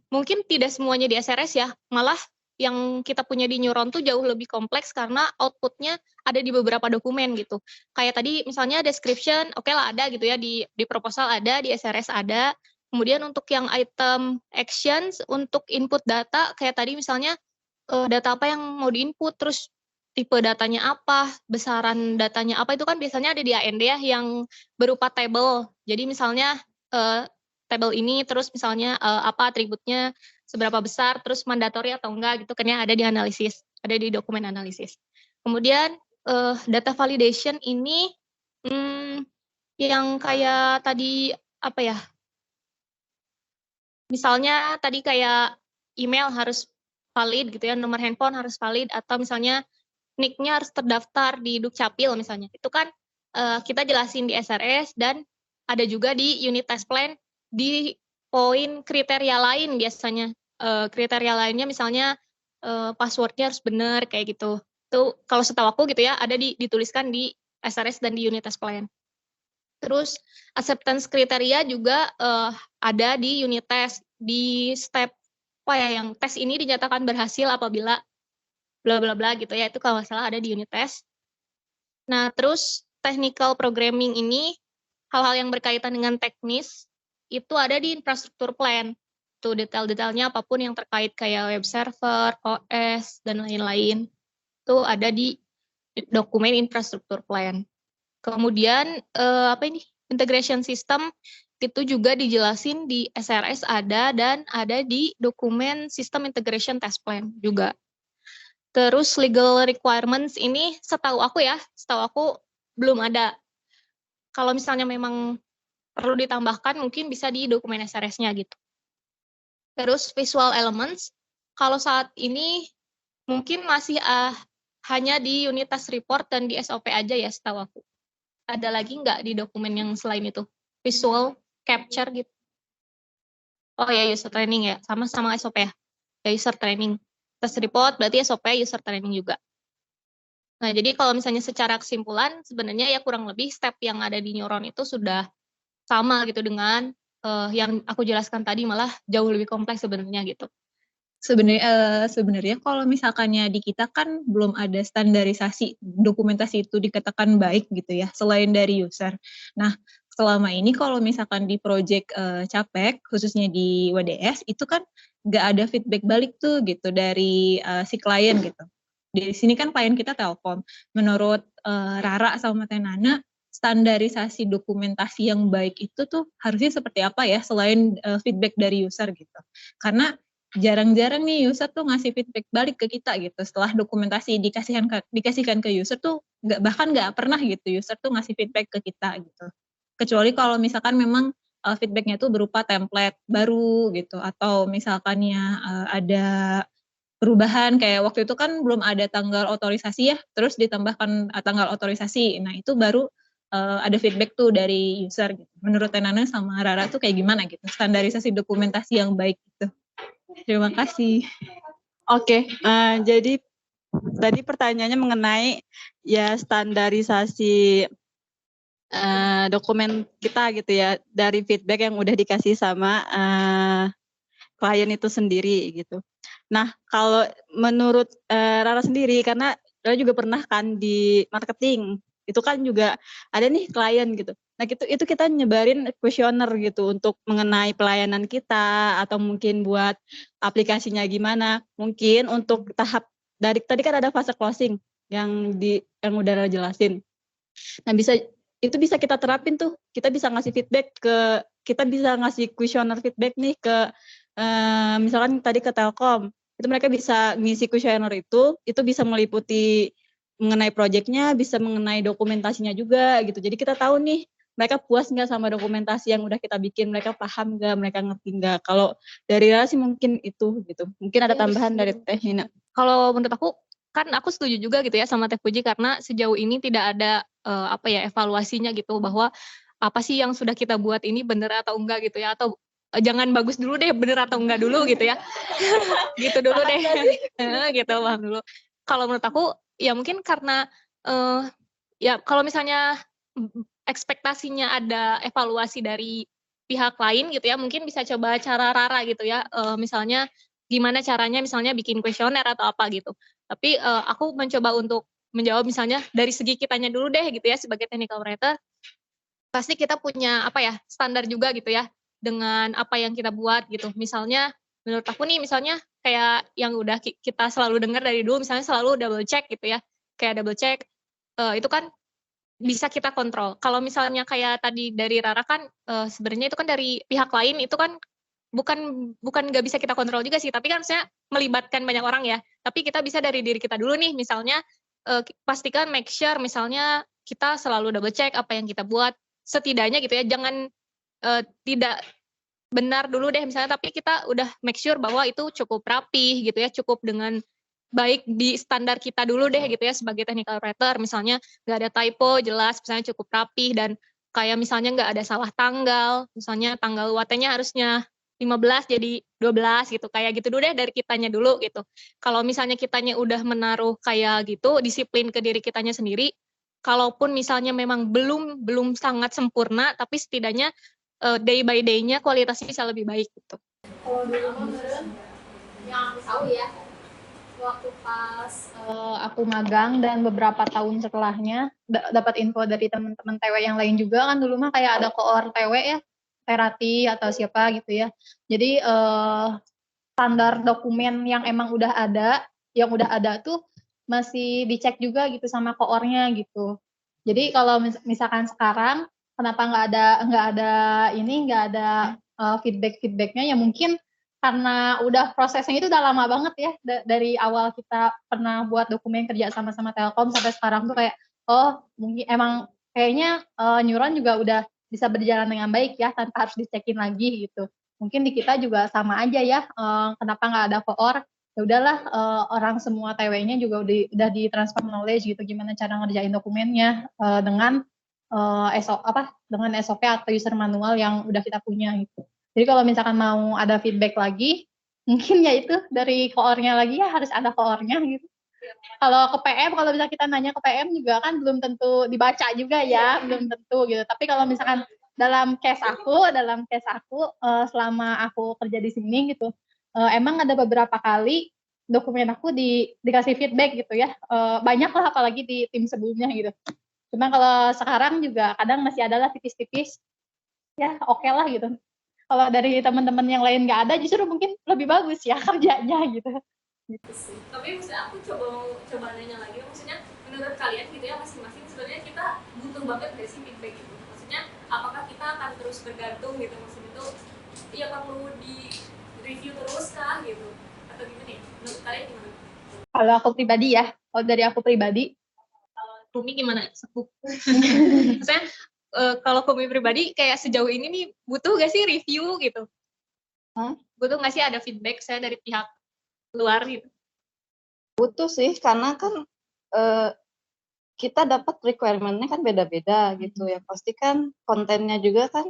mungkin tidak semuanya di SRS ya, malah yang kita punya di Neuron tuh jauh lebih kompleks karena outputnya ada di beberapa dokumen gitu. Kayak tadi misalnya description, oke lah ada gitu ya, di proposal ada, di SRS ada. Kemudian untuk yang item actions, untuk input data, kayak tadi misalnya data apa yang mau diinput, terus tipe datanya apa, besaran datanya apa, itu kan biasanya ada di AND ya, yang berupa table. Jadi misalnya table ini, terus misalnya apa atributnya, seberapa besar, terus mandatori atau enggak gitu kan ya, ada di analisis, ada di dokumen analisis. Kemudian data validation ini yang kayak tadi apa ya, misalnya tadi kayak email harus valid gitu ya, nomor handphone harus valid, atau misalnya nick-nya harus terdaftar di Dukcapil misalnya. Itu kan kita jelasin di SRS dan ada juga di unit test plan di poin kriteria lain biasanya. Kriteria lainnya misalnya password-nya harus benar kayak gitu. Itu kalau setahu aku gitu ya, ada dituliskan di SRS dan di unit test plan. Terus acceptance kriteria juga ada di unit test di step apa ya, yang tes ini dinyatakan berhasil apabila bla bla bla gitu ya, itu kalau nggak salah ada di unit test. Nah, terus technical programming ini hal-hal yang berkaitan dengan teknis itu ada di infrastruktur plan. Tuh detail-detailnya apapun yang terkait kayak web server, OS dan lain-lain. Itu ada di dokumen infrastruktur plan. Kemudian apa ini? Integration system itu juga dijelasin di SRS ada dan ada di dokumen System Integration Test Plan juga. Terus legal requirements ini setahu aku belum ada. Kalau misalnya memang perlu ditambahkan mungkin bisa di dokumen SRS-nya gitu. Terus visual elements, kalau saat ini mungkin masih hanya di unit test report dan di SOP aja ya setahu aku. Ada lagi nggak di dokumen yang selain itu? Visual capture gitu. Oh ya, user training ya, sama-sama SOP ya. Ya, user training. Test report berarti SOP user training juga. Nah, jadi kalau misalnya secara kesimpulan, sebenarnya ya kurang lebih step yang ada di Neuron itu sudah sama gitu dengan yang aku jelaskan tadi, malah jauh lebih kompleks sebenarnya gitu. Sebenarnya kalau misalkannya di kita kan belum ada standarisasi dokumentasi itu dikatakan baik gitu ya, selain dari user. Nah, selama ini kalau misalkan di project Capek, khususnya di WDS, itu kan nggak ada feedback balik tuh gitu dari si klien gitu. Di sini kan klien kita Telkom. Menurut Rara sama Tenana, standarisasi dokumentasi yang baik itu tuh harusnya seperti apa ya, selain feedback dari user gitu. Karena jarang-jarang nih user tuh ngasih feedback balik ke kita gitu. Setelah dokumentasi dikasihkan ke user tuh bahkan nggak pernah gitu user tuh ngasih feedback ke kita gitu. Kecuali kalau misalkan memang feedbacknya tuh berupa template baru gitu, atau misalkannya ada perubahan kayak waktu itu kan belum ada tanggal otorisasi ya, terus ditambahkan tanggal otorisasi. Nah itu baru ada feedback tuh dari user gitu. Menurut Tenana sama Rara tuh kayak gimana gitu standarisasi dokumentasi yang baik gitu. Terima kasih. Oke, jadi tadi pertanyaannya mengenai ya standarisasi dokumen kita gitu ya, dari feedback yang udah dikasih sama klien itu sendiri gitu. Nah, kalau menurut Rara sendiri, karena Rara juga pernah kan di marketing, itu kan juga ada nih klien gitu. Nah, itu kita nyebarin kuesioner gitu untuk mengenai pelayanan kita, atau mungkin buat aplikasinya gimana. Mungkin untuk tahap dari tadi kan ada fase closing yang udah Rara jelasin. Nah, itu bisa kita terapin tuh. Kita bisa ngasih feedback kita bisa ngasih kuesioner feedback nih ke misalkan tadi ke Telkom. Itu mereka bisa ngisi kuesioner itu bisa meliputi mengenai proyeknya, bisa mengenai dokumentasinya juga gitu. Jadi kita tahu nih mereka puas nggak sama dokumentasi yang udah kita bikin, mereka paham nggak, mereka ngerti nggak. Kalau dari Rara sih mungkin itu gitu. Mungkin ada tambahan dari Teh Hina. Kalau menurut aku, kan aku setuju juga gitu ya sama Teh Puji, karena sejauh ini tidak ada evaluasinya gitu, bahwa apa sih yang sudah kita buat ini bener atau enggak gitu ya, atau jangan bagus dulu deh, bener atau enggak dulu gitu ya. Gitu dulu deh. Gitu paham dulu. Kalau menurut aku ya mungkin karena ya kalau misalnya ekspektasinya ada evaluasi dari pihak lain gitu ya, mungkin bisa coba cara Rara gitu ya, misalnya gimana caranya misalnya bikin kuesioner atau apa gitu. Tapi aku mencoba untuk menjawab misalnya dari segi kitanya dulu deh gitu ya, sebagai technical writer pasti kita punya apa ya, standar juga gitu ya dengan apa yang kita buat gitu. Misalnya menurut aku nih misalnya kayak yang udah kita selalu dengar dari dulu, misalnya selalu double check gitu ya, kayak double check itu kan bisa kita kontrol. Kalau misalnya kayak tadi dari Rara kan sebenarnya itu kan dari pihak lain, itu kan bukan nggak bisa kita kontrol juga sih, tapi kan misalnya melibatkan banyak orang ya. Tapi kita bisa dari diri kita dulu nih, misalnya pastikan make sure misalnya kita selalu double check apa yang kita buat, setidaknya gitu ya, jangan tidak benar dulu deh misalnya, tapi kita udah make sure bahwa itu cukup rapih gitu ya, cukup dengan baik di standar kita dulu deh gitu ya sebagai technical writer, misalnya nggak ada typo, jelas, misalnya cukup rapih, dan kayak misalnya nggak ada salah tanggal, misalnya tanggal UAT-nya harusnya 15 jadi 12 gitu, kayak gitu dulu deh dari kitanya dulu gitu. Kalau misalnya kitanya udah menaruh kayak gitu, disiplin ke diri kitanya sendiri, kalaupun misalnya memang belum sangat sempurna, tapi setidaknya day by day-nya kualitasnya bisa lebih baik gitu. Kalau dulu kemarin yang aku tahu ya, waktu pas aku magang dan beberapa tahun setelahnya dapat info dari teman-teman TW yang lain juga, kan dulu mah kayak ada koor TW ya, Terati atau siapa gitu ya. Jadi standar dokumen yang emang udah ada tuh masih dicek juga gitu sama koornya gitu. Jadi kalau misalkan sekarang kenapa nggak ada feedbacknya ya, mungkin karena udah prosesnya itu udah lama banget ya, dari awal kita pernah buat dokumen kerja sama-sama Telkom sampai sekarang tuh kayak mungkin emang kayaknya Neuron juga udah bisa berjalan dengan baik ya tanpa harus dicekin lagi gitu. Mungkin di kita juga sama aja ya, kenapa nggak ada koor, ya udahlah, orang semua TW-nya juga udah di transfer knowledge gitu, gimana cara ngerjain dokumennya dengan dengan SOP atau user manual yang udah kita punya gitu. Jadi kalau misalkan mau ada feedback lagi, mungkin ya itu dari koornya lagi ya, harus ada koornya gitu. Kalau ke PM, kalau misalnya kita nanya ke PM juga kan belum tentu dibaca juga ya, belum tentu gitu. Tapi kalau misalkan dalam case aku selama aku kerja di sini gitu, emang ada beberapa kali dokumen aku dikasih feedback gitu ya, banyak lah apalagi di tim sebelumnya gitu. Cuma kalau sekarang juga kadang masih ada lah tipis-tipis, ya oke lah gitu. Kalau dari teman-teman yang lain nggak ada, justru mungkin lebih bagus ya kerjanya gitu. Gitu sih. Tapi maksudnya aku coba nanya lagi, maksudnya menurut kalian gitu ya masing-masing sebenarnya kita butuh banget nggak sih feedback itu? Maksudnya apakah kita akan terus bergantung gitu, maksudnya itu ya perlu di review terus kah gitu, atau gimana ya? Menurut kalian gimana? Kalau aku pribadi ya, kalau dari aku pribadi, Kumi gimana? Sepuh. Maksudnya kalau Kumi pribadi kayak sejauh ini nih butuh gak sih review gitu? Butuh gak sih ada feedback saya dari pihak luar gitu? Butuh sih, karena kan kita dapat requirement-nya kan beda-beda gitu ya. Pasti kan kontennya juga kan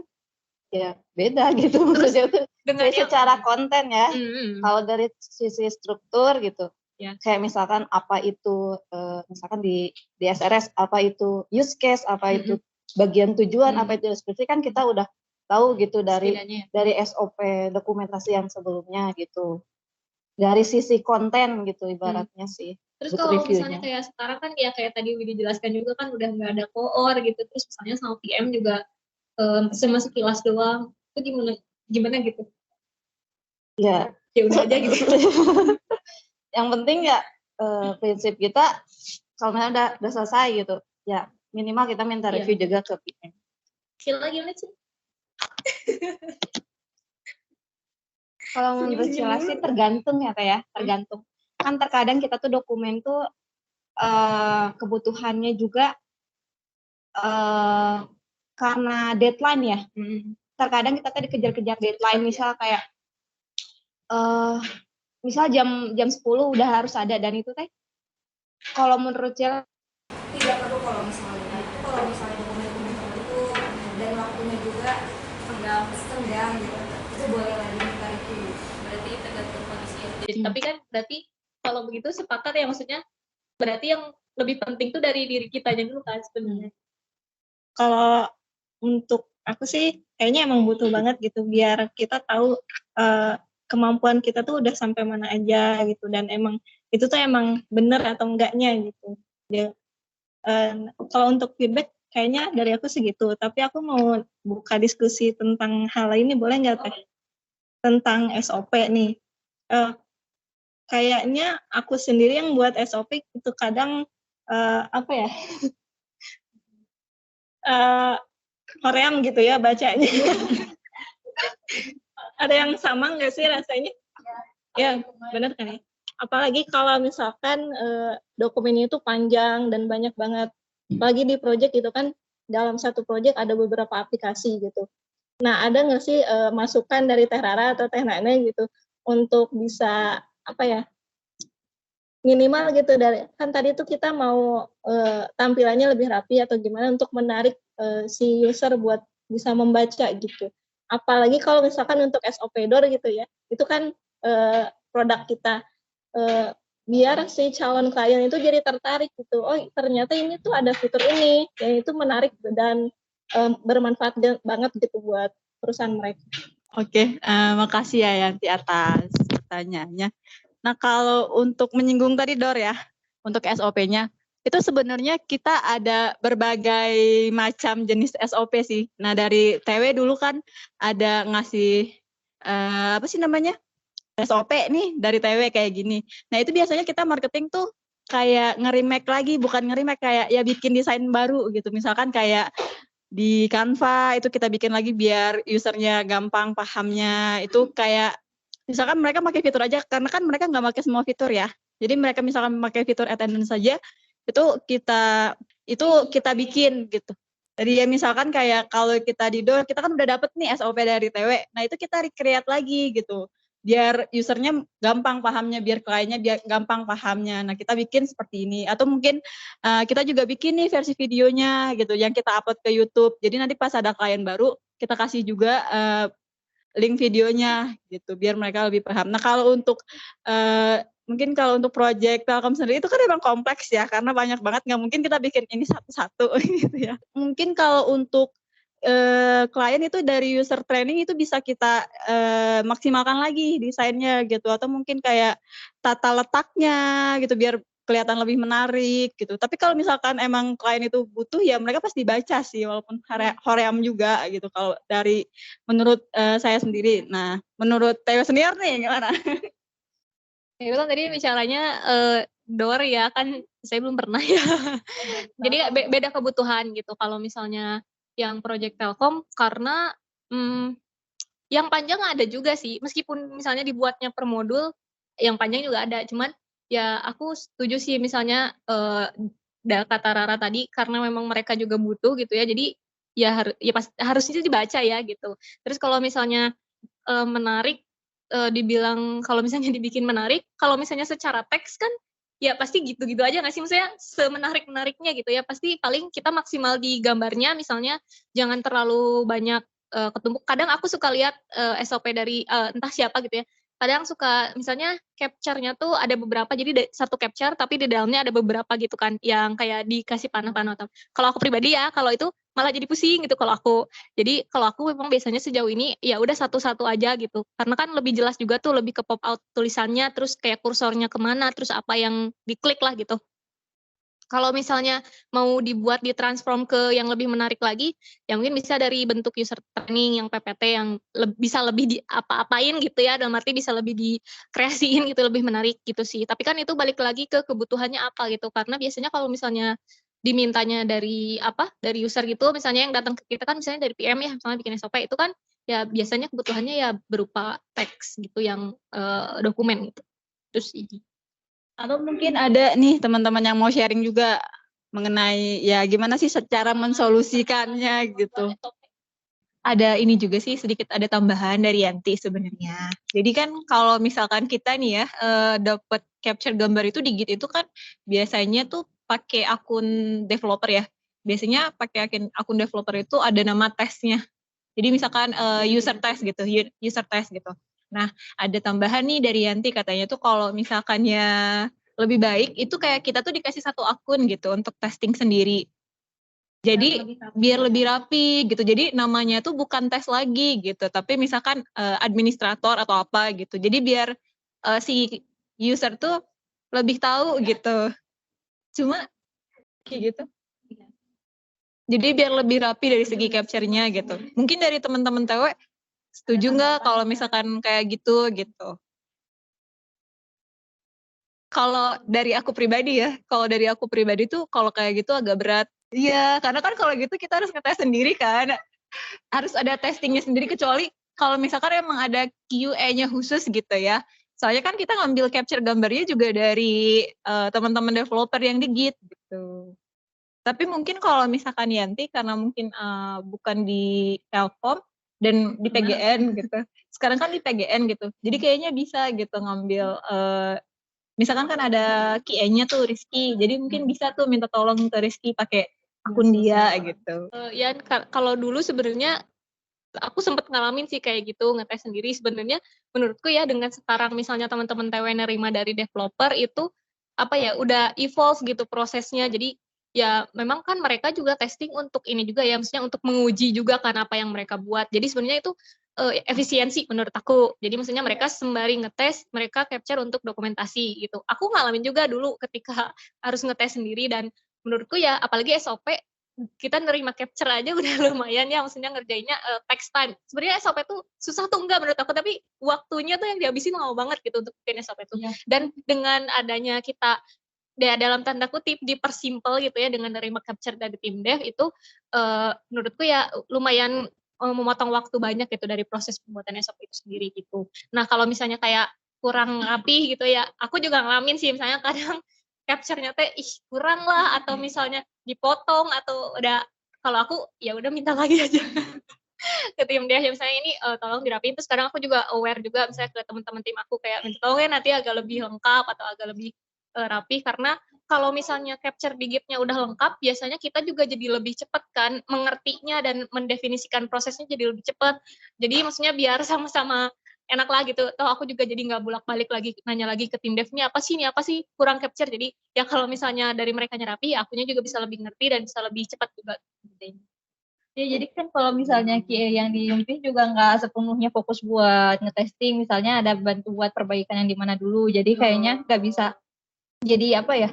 ya beda gitu. Maksudnya tuh secara konten ya. Kalau dari sisi struktur gitu. Ya. Kayak misalkan apa itu misalkan di SRS apa itu use case, apa itu bagian tujuan, apa itu seperti kan kita udah tahu gitu dari SOP dokumentasi yang sebelumnya gitu. Dari sisi konten gitu ibaratnya sih. Terus kalau misalnya kayak sekarang kan ya kayak tadi Widi jelaskan juga kan udah nggak ada koor gitu, terus misalnya sama PM juga cuma sekilas doang, itu gimana gitu? Ya udah aja gitu. Yang penting ya prinsip kita kalau misalnya udah selesai gitu ya minimal kita minta review juga ke PM. Sheila gimana sih? Kalau menurut Sheila sih tergantung ya Teh ya, tergantung. Kan terkadang kita tuh dokumen tuh kebutuhannya juga karena deadline ya. Terkadang kita tuh dikejar-kejar deadline, misal kayak misal jam 10 udah harus ada, dan itu Teh kalau menurut Sheila Tidak perlu kalau misalnya dokumen-dokumen tertentu dan waktunya juga senggang gitu, itu boleh lagi minta review. Berarti tergantung kondisi. Tapi kan berarti kalau begitu sepakat ya, maksudnya berarti yang lebih penting tuh dari diri kitanya dulu kan sebenarnya. Kalau untuk aku sih kayaknya emang butuh banget gitu biar kita tahu kemampuan kita tuh udah sampai mana aja gitu, dan emang itu tuh emang bener atau enggaknya gitu. Kalau untuk feedback kayaknya dari aku segitu, tapi aku mau buka diskusi tentang hal ini, boleh nggak Teh? Tentang SOP nih. Kayaknya aku sendiri yang buat SOP itu kadang apa ya? Koream gitu ya bacanya. Ada yang sama nggak sih rasanya? Ya, benar kan ya? Apalagi kalau misalkan dokumennya itu panjang dan banyak banget. Apalagi di project itu kan, dalam satu project ada beberapa aplikasi gitu. Nah, ada nggak sih masukan dari Teh Rara atau Teh Nane gitu untuk bisa apa ya, minimal gitu, dari kan tadi tuh kita mau tampilannya lebih rapi atau gimana untuk menarik si user buat bisa membaca gitu. Apalagi kalau misalkan untuk SOP Door gitu ya, itu kan produk kita, biar si calon klien itu jadi tertarik gitu. Oh, ternyata ini tuh ada fitur ini, yang itu menarik dan bermanfaat banget gitu buat perusahaan mereka. Oke, makasih ya Yanti atas pertanyaannya. Nah, kalau untuk menyinggung tadi Dor ya, untuk SOP-nya, itu sebenarnya kita ada berbagai macam jenis SOP sih. Nah, dari TW dulu kan ada ngasih, apa sih namanya, SOP nih dari TW kayak gini. Nah, itu biasanya kita marketing tuh kayak nge-remake lagi, bukan nge-remake, kayak ya bikin desain baru gitu. Misalkan kayak di Canva itu kita bikin lagi biar usernya gampang pahamnya. Itu kayak misalkan mereka pakai fitur aja, karena kan mereka nggak pakai semua fitur ya. Jadi mereka misalkan pakai fitur attendance saja, itu kita bikin gitu. Jadi ya misalkan kayak kalau kita di Door, kita kan udah dapet nih SOP dari TW. Nah itu kita recreate lagi gitu. Biar usernya gampang pahamnya, biar kliennya biar gampang pahamnya. Nah kita bikin seperti ini. Atau mungkin kita juga bikin nih versi videonya gitu, yang kita upload ke YouTube. Jadi nanti pas ada klien baru, kita kasih juga link videonya gitu biar mereka lebih paham. Nah kalau untuk mungkin kalau untuk proyek Telkom sendiri itu kan memang kompleks ya, karena banyak banget, nggak mungkin kita bikin ini satu-satu gitu ya. Mungkin kalau untuk klien itu dari user training itu bisa kita maksimalkan lagi desainnya gitu, atau mungkin kayak tata letaknya gitu biar kelihatan lebih menarik gitu. Tapi kalau misalkan emang klien itu butuh, ya mereka pasti baca sih, walaupun hoream juga gitu kalau dari menurut saya sendiri. Nah, menurut Teo senior nih gimana? Ya, itu kan tadi bicaranya Door ya, kan saya belum pernah ya. Jadi beda kebutuhan gitu. Kalau misalnya yang project Telkom, karena yang panjang ada juga sih, meskipun misalnya dibuatnya per modul, yang panjang juga ada. Cuman ya aku setuju sih misalnya kata Rara tadi, karena memang mereka juga butuh gitu ya, jadi ya harusnya dibaca ya gitu. Terus kalau misalnya menarik, dibilang kalau misalnya dibikin menarik, kalau misalnya secara teks kan ya pasti gitu-gitu aja nggak sih, maksudnya semenarik-menariknya gitu ya, pasti paling kita maksimal di gambarnya, misalnya jangan terlalu banyak ketumpuk. Kadang aku suka lihat SOP dari entah siapa gitu ya, kadang suka misalnya capture-nya tuh ada beberapa, jadi satu capture tapi di dalamnya ada beberapa gitu kan, yang kayak dikasih panah-panah. Kalau aku pribadi ya, kalau itu malah jadi pusing gitu kalau aku. Jadi kalau aku memang biasanya sejauh ini ya udah satu-satu aja gitu, karena kan lebih jelas juga tuh, lebih ke pop out tulisannya, terus kayak kursornya kemana, terus apa yang diklik lah gitu. Kalau misalnya mau dibuat ditransform ke yang lebih menarik lagi, ya mungkin bisa dari bentuk user training yang PPT yang bisa lebih di apa-apain gitu ya, dalam arti bisa lebih dikreasiin gitu, lebih menarik gitu sih. Tapi kan itu balik lagi ke kebutuhannya apa gitu, karena biasanya kalau misalnya dimintanya dari user gitu, misalnya yang datang ke kita kan misalnya dari PM ya, misalnya bikin SOP itu kan ya biasanya kebutuhannya ya berupa teks gitu, yang dokumen gitu. Terus ini. Atau mungkin ada nih teman-teman yang mau sharing juga mengenai ya gimana sih secara mensolusikannya gitu. Ada ini juga sih, sedikit ada tambahan dari Yanti sebenarnya. Jadi kan kalau misalkan kita nih ya dapat capture gambar itu di Git itu kan biasanya tuh pakai akun developer ya. Biasanya pakai akun developer itu ada nama tesnya. Jadi misalkan user test gitu. Nah, ada tambahan nih dari Yanti, katanya tuh kalau misalkannya lebih baik itu kayak kita tuh dikasih satu akun gitu untuk testing sendiri. Jadi biar lebih rapi gitu. Jadi namanya tuh bukan tes lagi gitu, tapi misalkan administrator atau apa gitu. Jadi biar si user tuh lebih tahu gitu. Cuma kayak gitu. Jadi biar lebih rapi dari segi capture-nya gitu. Mungkin dari teman-teman TW setuju nggak kalau misalkan kayak gitu gitu. Kalau dari aku pribadi ya, tuh kalau kayak gitu agak berat. Iya, karena kan kalau gitu kita harus ngetes sendiri kan. Harus ada testingnya sendiri, kecuali kalau misalkan emang ada QA-nya khusus gitu ya. Soalnya kan kita ngambil capture gambarnya juga dari teman-teman developer yang di Git gitu. Tapi mungkin kalau misalkan Yanti karena mungkin bukan di Telkom dan di PGN gitu. Sekarang kan di PGN gitu. Jadi kayaknya bisa gitu ngambil misalkan kan ada QA-nya tuh Rizky. Jadi mungkin bisa tuh minta tolong ke Rizky pakai akun dia gitu. Ya kalau dulu sebenarnya aku sempat ngalamin sih kayak gitu, ngetes sendiri. Sebenarnya menurutku ya dengan sekarang misalnya teman-teman TW nerima dari developer itu apa ya udah evolve gitu prosesnya. Jadi ya memang kan mereka juga testing untuk ini juga ya, maksudnya untuk menguji juga kan apa yang mereka buat. Jadi sebenarnya itu efisiensi menurut aku. Jadi maksudnya mereka sembari ngetes, mereka capture untuk dokumentasi gitu. Aku ngalamin juga dulu ketika harus ngetes sendiri dan menurutku ya apalagi SOP kita nerima capture aja udah lumayan ya, maksudnya ngerjainnya text time. Sebenarnya SOP tuh susah tuh enggak menurut aku, tapi waktunya tuh yang dihabisin lama banget gitu untuk bikin SOP tuh. Dan dengan adanya kita ya dalam tanda kutip dipersimpel gitu ya dengan nerima capture dari tim dev itu menurutku ya lumayan memotong waktu banyak gitu dari proses pembuatan SOP itu sendiri gitu. Nah kalau misalnya kayak kurang rapi gitu ya, aku juga ngalamin sih misalnya kadang capture-nya teh kurang lah atau misalnya dipotong atau udah kalau aku ya udah minta lagi aja ke tim dia misalnya ini tolong dirapiin. Terus kadang aku juga aware juga misalnya ke teman-teman tim aku kayak minta tolong ya nanti agak lebih lengkap atau agak lebih rapi, karena kalau misalnya capture digitnya udah lengkap biasanya kita juga jadi lebih cepat kan mengertinya dan mendefinisikan prosesnya jadi lebih cepat. Jadi maksudnya biar sama-sama enak lah gitu. Toh aku juga jadi nggak bolak-balik lagi nanya lagi ke tim dev ini apa sih kurang capture. Jadi ya kalau misalnya dari mereka rapi, ya akunya juga bisa lebih ngerti dan bisa lebih cepat juga. Ya, jadi kan kalau misalnya QA yang di Yumpih juga nggak sepenuhnya fokus buat ngetesting, misalnya ada bantu buat perbaikan yang di mana dulu. Jadi kayaknya nggak bisa. Jadi apa ya?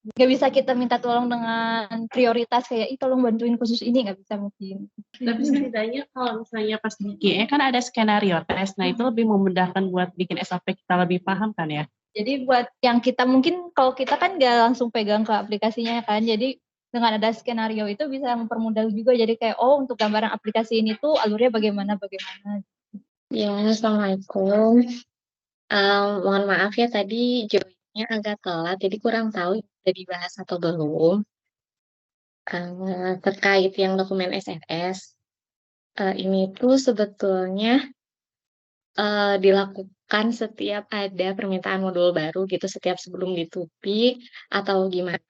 Nggak bisa kita minta tolong dengan prioritas kayak tolong bantuin khusus ini, nggak bisa mungkin. Tapi setidaknya kalau misalnya pas di QA kan ada skenario tes, nah itu lebih memudahkan buat bikin SOP kita lebih paham kan ya. Jadi buat yang kita mungkin kalau kita kan nggak langsung pegang ke aplikasinya kan, jadi dengan ada skenario itu bisa mempermudah juga. Jadi kayak untuk gambaran aplikasi ini tuh alurnya bagaimana. Ya, assalamualaikum. Mohon maaf ya tadi joinnya agak telat, jadi kurang tahu udah dibahas atau belum. Terkait yang dokumen SRS, ini tuh sebetulnya dilakukan setiap ada permintaan modul baru gitu, setiap sebelum ditupi atau gimana?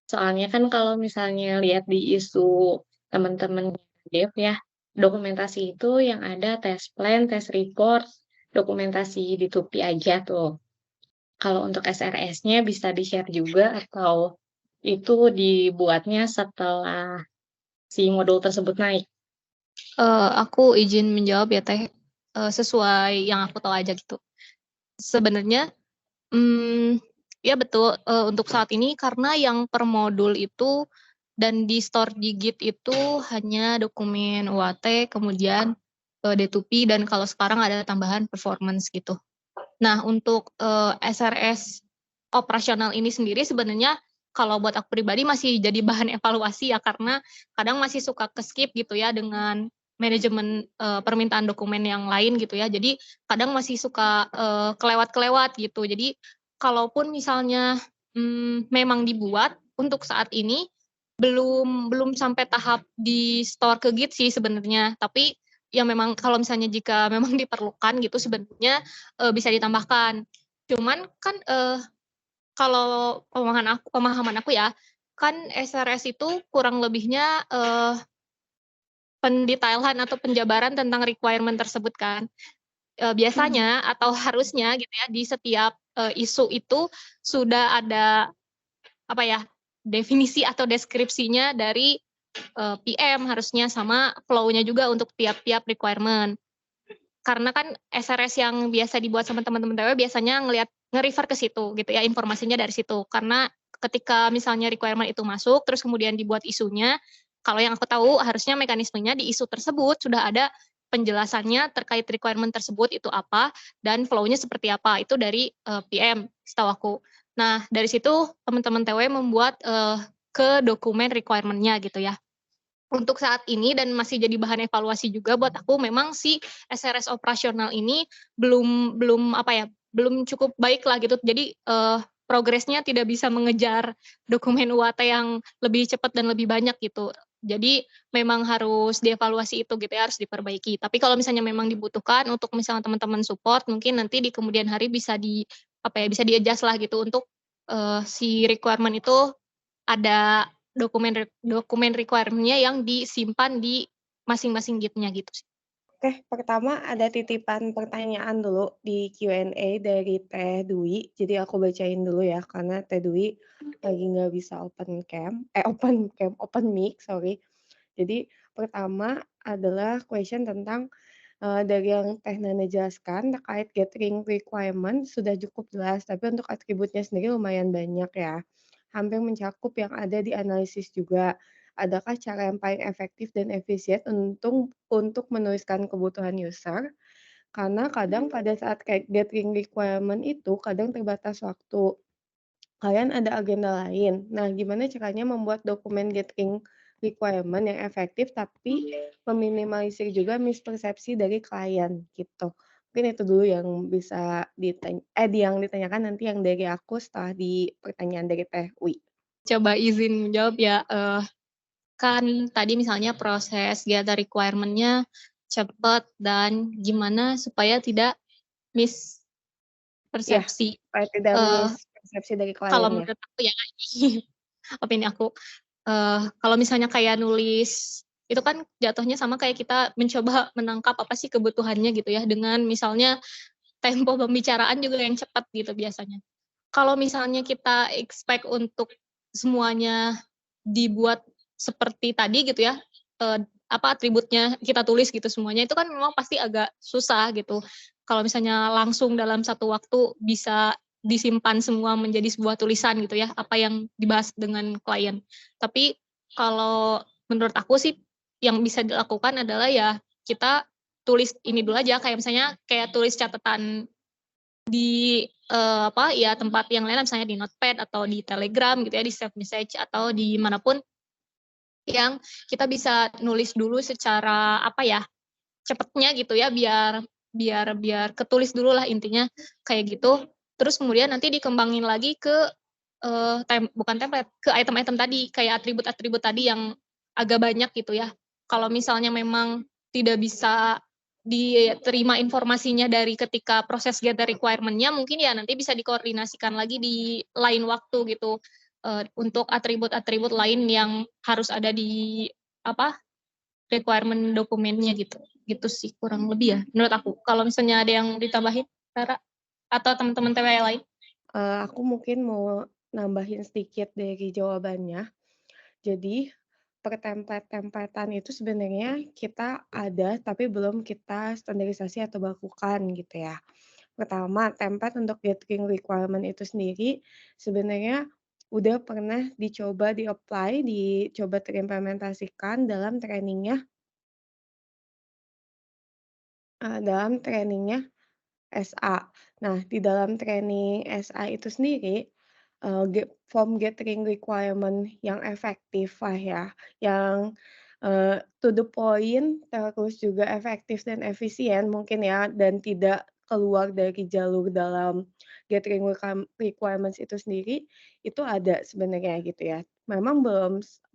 Soalnya kan kalau misalnya lihat di isu teman-teman dev ya, dokumentasi itu yang ada test plan, test report, dokumentasi di tupi aja tuh. Kalau untuk SRS-nya bisa di-share juga atau itu dibuatnya setelah si modul tersebut naik? Aku izin menjawab ya Teh, sesuai yang aku tahu aja gitu. Sebenarnya ya betul, untuk saat ini karena yang per modul itu dan di store di Git itu hanya dokumen UAT, kemudian D2P, dan kalau sekarang ada tambahan performance gitu. Nah untuk SRS operasional ini sendiri sebenarnya kalau buat aku pribadi masih jadi bahan evaluasi ya, karena kadang masih suka ke-skip gitu ya dengan manajemen permintaan dokumen yang lain gitu ya. Jadi kadang masih suka kelewat-kelewat gitu. Jadi kalaupun misalnya memang dibuat untuk saat ini belum sampai tahap di store ke Git sih sebenarnya. Tapi ya memang kalau misalnya jika memang diperlukan gitu sebenarnya bisa ditambahkan. Cuman kan kalau pemahaman aku ya, kan SRS itu kurang lebihnya pendetailan atau penjabaran tentang requirement tersebut kan. Biasanya atau harusnya gitu ya di setiap isu itu sudah ada apa ya definisi atau deskripsinya dari PM harusnya, sama flow-nya juga untuk tiap-tiap requirement. Karena kan SRS yang biasa dibuat sama teman-teman TW biasanya nge-refer ke situ gitu ya, informasinya dari situ. Karena ketika misalnya requirement itu masuk, terus kemudian dibuat isunya, kalau yang aku tahu harusnya mekanismenya di isu tersebut sudah ada penjelasannya terkait requirement tersebut itu apa, dan flow-nya seperti apa, itu dari PM, setahu aku. Nah, dari situ teman-teman TW membuat ke dokumen requirement-nya gitu ya. Untuk saat ini dan masih jadi bahan evaluasi juga buat aku, memang si SRS operasional ini belum cukup baik lah gitu. Jadi progresnya tidak bisa mengejar dokumen UAT yang lebih cepat dan lebih banyak gitu. Jadi memang harus dievaluasi itu gitu ya, harus diperbaiki. Tapi kalau misalnya memang dibutuhkan untuk misalnya teman-teman support, mungkin nanti di kemudian hari bisa bisa di-adjust lah gitu untuk si requirement itu ada dokumen requirement-nya yang disimpan di masing-masing git-nya gitu sih. Oke, pertama ada titipan pertanyaan dulu di Q&A dari Teh Dwi. Jadi aku bacain dulu ya, karena Teh Dwi lagi nggak bisa open mic, sorry. Jadi pertama adalah question tentang dari yang Teh Nana jelaskan terkait gathering requirement sudah cukup jelas, tapi untuk atributnya sendiri lumayan banyak ya. Hampir mencakup yang ada di analisis juga. Adakah cara yang paling efektif dan efisien untuk menuliskan kebutuhan user? Karena kadang pada saat kayak gathering requirement itu kadang terbatas waktu. Kalian ada agenda lain. Nah, gimana caranya membuat dokumen gathering requirement yang efektif tapi meminimalisir juga mispersepsi dari klien gitu. Mungkin itu dulu yang bisa yang ditanyakan nanti yang dari aku setelah di pertanyaan dari Teh Wi. Coba izin menjawab ya. Kan tadi misalnya proses gather requirement-nya cepat dan gimana supaya tidak mispersepsi. Supaya tidak mispersepsi dari Kalau kliennya. menurut aku ya, opini aku, kalau misalnya kayak nulis, itu kan jatuhnya sama kayak kita mencoba menangkap apa sih kebutuhannya gitu ya, dengan misalnya tempo pembicaraan juga yang cepat gitu biasanya. Kalau misalnya kita expect untuk semuanya dibuat seperti tadi gitu ya, atributnya kita tulis gitu semuanya, itu kan memang pasti agak susah gitu. Kalau misalnya langsung dalam satu waktu bisa disimpan semua menjadi sebuah tulisan gitu ya, apa yang dibahas dengan klien. Tapi kalau menurut aku sih yang bisa dilakukan adalah ya kita tulis ini dulu aja, kayak misalnya kayak tulis catatan di tempat yang lain, misalnya di Notepad atau di Telegram gitu ya, di save message atau di manapun yang kita bisa nulis dulu secara cepatnya gitu ya, biar ketulis dulu lah intinya kayak gitu. Terus kemudian nanti dikembangin lagi ke bukan template, ke item-item tadi, kayak atribut-atribut tadi yang agak banyak gitu ya. Kalau misalnya memang tidak bisa diterima informasinya dari ketika proses gather requirement-nya, mungkin ya nanti bisa dikoordinasikan lagi di lain waktu gitu, untuk atribut-atribut lain yang harus ada di requirement dokumennya gitu. Gitu sih kurang lebih ya menurut aku. Kalau misalnya ada yang ditambahin, Rara, atau teman-teman TW lain? Aku mungkin mau nambahin sedikit dari jawabannya. Jadi template-templatean itu sebenarnya kita ada tapi belum kita standarisasi atau bakukan gitu ya. Pertama, template untuk gathering requirement itu sendiri sebenarnya udah pernah dicoba di-apply, dicoba terimplementasikan dalam trainingnya SA. Nah, di dalam training SA itu sendiri, form gathering requirement yang efektif lah ya, yang to the point, terus juga efektif dan efisien mungkin ya, dan tidak keluar dari jalur dalam gathering requirements itu sendiri, itu ada sebenarnya gitu ya. Memang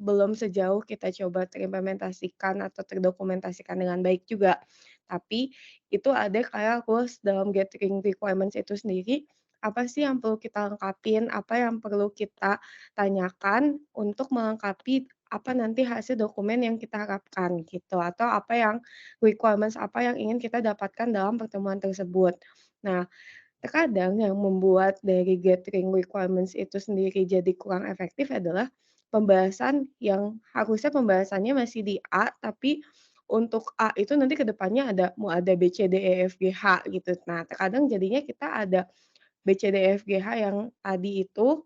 belum sejauh kita coba terimplementasikan atau terdokumentasikan dengan baik juga, tapi itu ada kayak rules dalam gathering requirements itu sendiri, apa sih yang perlu kita lengkapin, apa yang perlu kita tanyakan untuk melengkapi apa nanti hasil dokumen yang kita harapkan gitu, atau apa yang requirements apa yang ingin kita dapatkan dalam pertemuan tersebut. Nah, terkadang yang membuat dari gathering requirements itu sendiri jadi kurang efektif adalah pembahasan yang harusnya pembahasannya masih di A, tapi untuk A itu nanti ke depannya mau ada B, C, D, E, F, G, H gitu. Nah, terkadang jadinya kita ada B, C, D, E, F, G, H yang tadi itu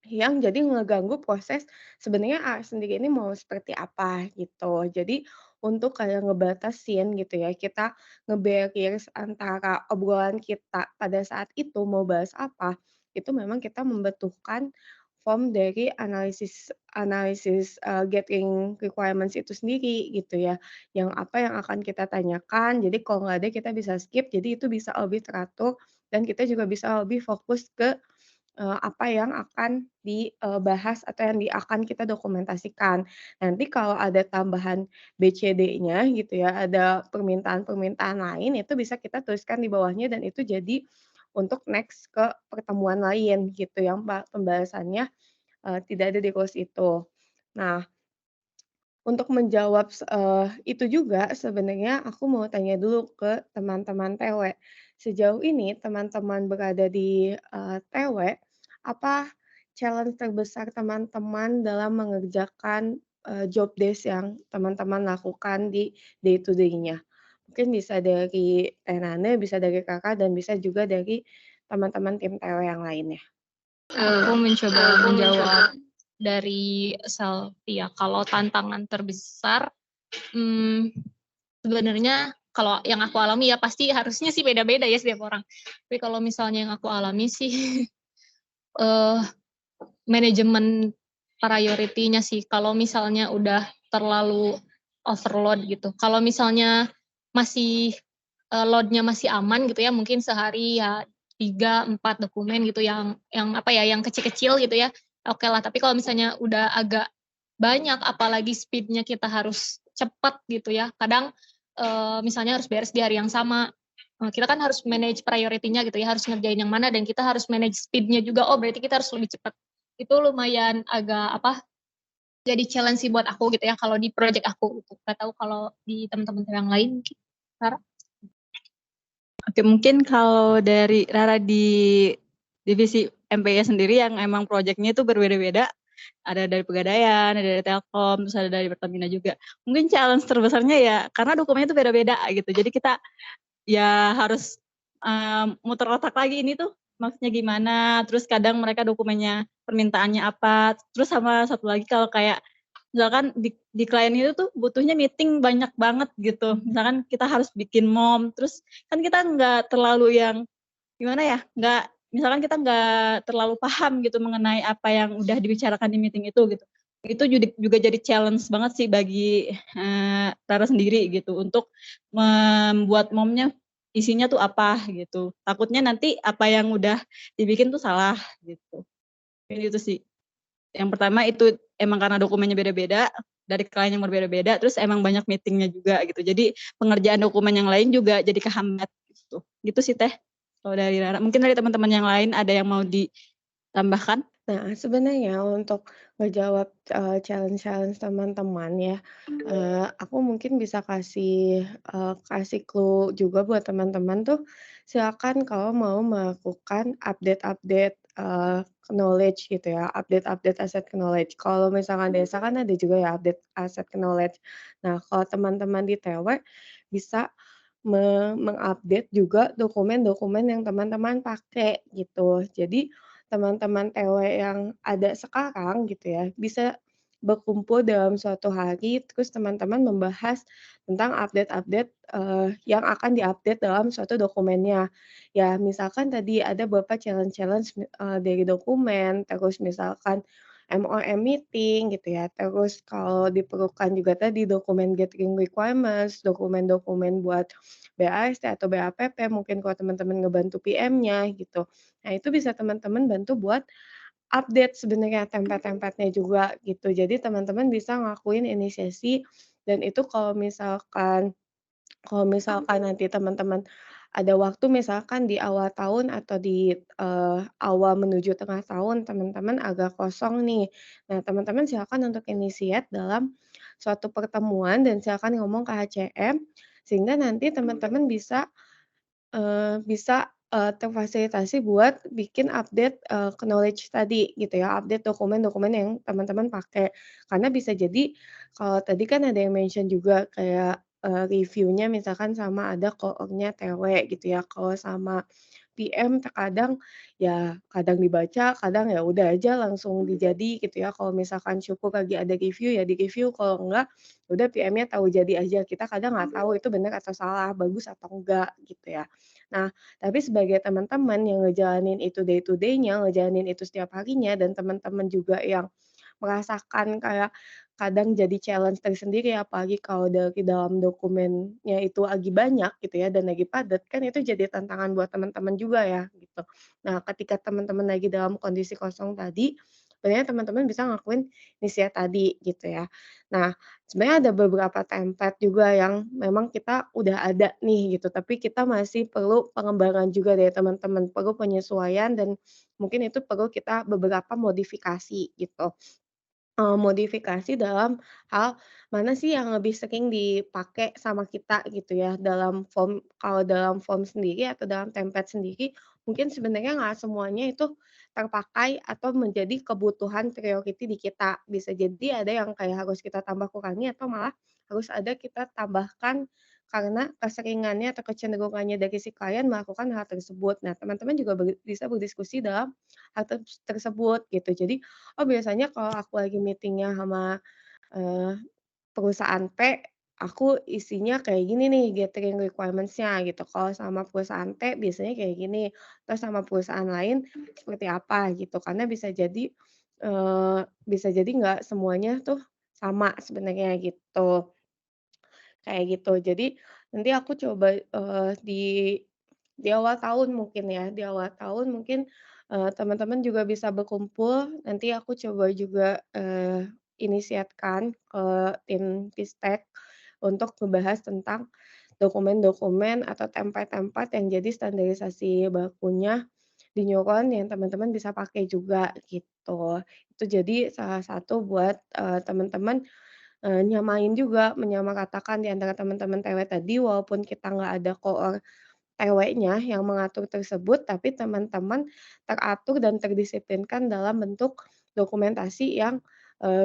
yang jadi ngeganggu proses sebenarnya A sendiri ini mau seperti apa gitu. Jadi untuk kayak ngebatasin gitu ya, kita nge-barriers antara obrolan kita pada saat itu mau bahas apa, itu memang kita membutuhkan form dari analisis analisis, gathering requirements itu sendiri gitu ya, yang apa yang akan kita tanyakan, jadi kalau nggak ada kita bisa skip, jadi itu bisa lebih teratur dan kita juga bisa lebih fokus ke apa yang akan dibahas atau yang akan kita dokumentasikan. Nanti kalau ada tambahan B, C, D-nya gitu ya, ada permintaan-permintaan lain itu bisa kita tuliskan di bawahnya dan itu jadi untuk next ke pertemuan lain gitu yang pembahasannya, tidak ada di course itu. Nah, untuk menjawab itu juga sebenarnya aku mau tanya dulu ke teman-teman TW. Sejauh ini teman-teman berada di, TW, apa challenge terbesar teman-teman dalam mengerjakan, job desk yang teman-teman lakukan di day to day-nya? Mungkin bisa dari Teh Nane, bisa dari Kakak, dan bisa juga dari teman-teman tim TW yang lainnya. Aku mencoba menjawab dari Selvi ya. Kalau tantangan terbesar, sebenarnya kalau yang aku alami ya pasti harusnya sih beda-beda ya setiap orang. Tapi kalau misalnya yang aku alami sih manajemen priority-nya sih. Kalau misalnya udah terlalu overload gitu. Kalau misalnya masih load-nya masih aman gitu ya, mungkin sehari ya 3-4 dokumen gitu yang apa ya, yang kecil-kecil gitu ya. Oke lah, tapi kalau misalnya udah agak banyak, apalagi speed-nya kita harus cepat gitu ya. Kadang misalnya harus beres di hari yang sama. Kita kan harus manage priority-nya gitu ya, harus ngerjain yang mana dan kita harus manage speed-nya juga. Oh, berarti kita harus lebih cepat. Itu lumayan agak jadi challenge sih buat aku gitu ya kalau di project aku gitu. Gak tahu kalau di teman-teman yang lain mungkin. Sarah? Oke, mungkin kalau dari Rara di divisi MPI sendiri yang emang proyeknya itu berbeda-beda, ada dari Pegadaian, ada dari Telkom, terus ada dari Pertamina juga. Mungkin challenge terbesarnya ya karena dokumennya itu beda-beda gitu. Jadi kita ya harus muter otak lagi ini tuh maksudnya gimana, terus kadang mereka dokumennya permintaannya apa, terus sama satu lagi kalau kayak misalkan di klien itu tuh butuhnya meeting banyak banget gitu, misalkan kita harus bikin mom, terus kan kita nggak terlalu yang gimana ya, misalkan kita nggak terlalu paham gitu mengenai apa yang udah dibicarakan di meeting itu gitu. Itu juga jadi challenge banget sih bagi Rara sendiri gitu untuk membuat momnya isinya tuh apa gitu. Takutnya nanti apa yang udah dibikin tuh salah gitu. Ini itu sih. Yang pertama itu emang karena dokumennya beda-beda, dari klien yang berbeda-beda, terus emang banyak meetingnya juga gitu. Jadi pengerjaan dokumen yang lain juga jadi kehambat gitu. Gitu sih Teh. Kalau dari Rara, mungkin dari teman-teman yang lain ada yang mau ditambahkan? Nah, sebenarnya untuk ngejawab, challenge-challenge teman-teman ya, aku mungkin bisa kasih clue juga buat teman-teman tuh, silakan kalau mau melakukan update-update, knowledge gitu ya, update-update aset knowledge. Kalau misalkan desa kan ada juga ya update aset knowledge. Nah, kalau teman-teman di TW bisa mengupdate juga dokumen-dokumen yang teman-teman pakai gitu. Jadi teman-teman TW yang ada sekarang gitu ya, bisa berkumpul dalam suatu hari, terus teman-teman membahas tentang update-update, yang akan diupdate dalam suatu dokumennya. Ya misalkan tadi ada beberapa challenge-challenge, dari dokumen, terus misalkan MOM meeting gitu ya, terus kalau diperlukan juga tadi dokumen gathering requirements, dokumen-dokumen buat BAST atau BAPP, mungkin kalau teman-teman ngebantu PM-nya gitu. Nah, itu bisa teman-teman bantu buat update sebenarnya template-templatenya juga gitu. Jadi teman-teman bisa ngelakuin inisiasi dan itu kalau misalkan nanti teman-teman ada waktu misalkan di awal tahun atau di, awal menuju tengah tahun teman-teman agak kosong nih. Nah, teman-teman silakan untuk initiate dalam suatu pertemuan dan silakan ngomong ke HCM, sehingga nanti teman-teman bisa terfasilitasi buat bikin update, knowledge tadi gitu ya, update dokumen-dokumen yang teman-teman pakai. Karena bisa jadi kalau tadi kan ada yang mention juga kayak, reviewnya misalkan sama ada koornya TW gitu ya, kalau sama PM terkadang ya kadang dibaca, kadang ya udah aja langsung dijadi gitu ya. Kalau misalkan syukur lagi ada review ya di-review, kalau enggak udah PM-nya tahu jadi aja. Kita kadang nggak tahu itu benar atau salah, bagus atau enggak gitu ya. Nah, tapi sebagai teman-teman yang ngejalanin itu day to day-nya, ngejalanin itu setiap harinya dan teman-teman juga yang merasakan kayak kadang jadi challenge tersendiri apalagi kalau dari dalam dokumennya itu lagi banyak gitu ya dan lagi padat, kan itu jadi tantangan buat teman-teman juga ya gitu. Nah, ketika teman-teman lagi dalam kondisi kosong tadi, sebenarnya teman-teman bisa ngelakuin misi tadi gitu ya. Nah, sebenarnya ada beberapa template juga yang memang kita udah ada nih gitu, tapi kita masih perlu pengembangan juga dari teman-teman, perlu penyesuaian dan mungkin itu perlu kita beberapa modifikasi gitu. Modifikasi dalam hal mana sih yang lebih sering dipakai sama kita gitu ya dalam form kalau dalam form sendiri atau dalam template sendiri, mungkin sebenarnya nggak semuanya itu terpakai atau menjadi kebutuhan priority di kita. Bisa jadi ada yang kayak harus kita tambah kurangi atau malah harus ada kita tambahkan karena keseringannya atau kecenderungannya dari si klien melakukan hal tersebut. Nah, teman-teman juga bisa berdiskusi dalam hal tersebut gitu. Jadi, oh biasanya kalau aku lagi meeting-nya sama, eee, perusahaan P, aku isinya kayak gini nih gathering requirements-nya gitu. Kalau sama perusahaan T biasanya kayak gini, terus sama perusahaan lain seperti apa gitu. Karena bisa jadi nggak semuanya tuh sama sebenarnya gitu, kayak gitu. Jadi nanti aku coba, di awal tahun mungkin ya, di awal tahun mungkin, teman-teman juga bisa berkumpul, nanti aku coba juga, inisiatkan ke tim Pistek untuk ngebahas tentang dokumen-dokumen atau template-template yang jadi standarisasi bakunya di Neuron yang teman-teman bisa pakai juga gitu. Itu jadi salah satu buat, teman-teman, nyamain juga, menyamakatakan di antara teman-teman TW tadi walaupun kita nggak ada koor TW-nya yang mengatur tersebut, tapi teman-teman teratur dan terdisiplinkan dalam bentuk dokumentasi yang,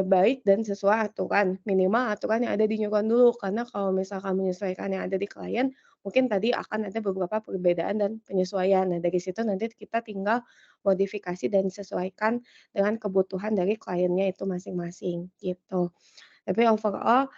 baik dan sesuai aturan. Minimal aturan yang ada di Neuron dulu, karena kalau misalkan menyesuaikan yang ada di klien, mungkin tadi akan ada beberapa perbedaan dan penyesuaian. Nah, dari situ nanti kita tinggal modifikasi dan sesuaikan dengan kebutuhan dari kliennya itu masing-masing, gitu. Tapi overall,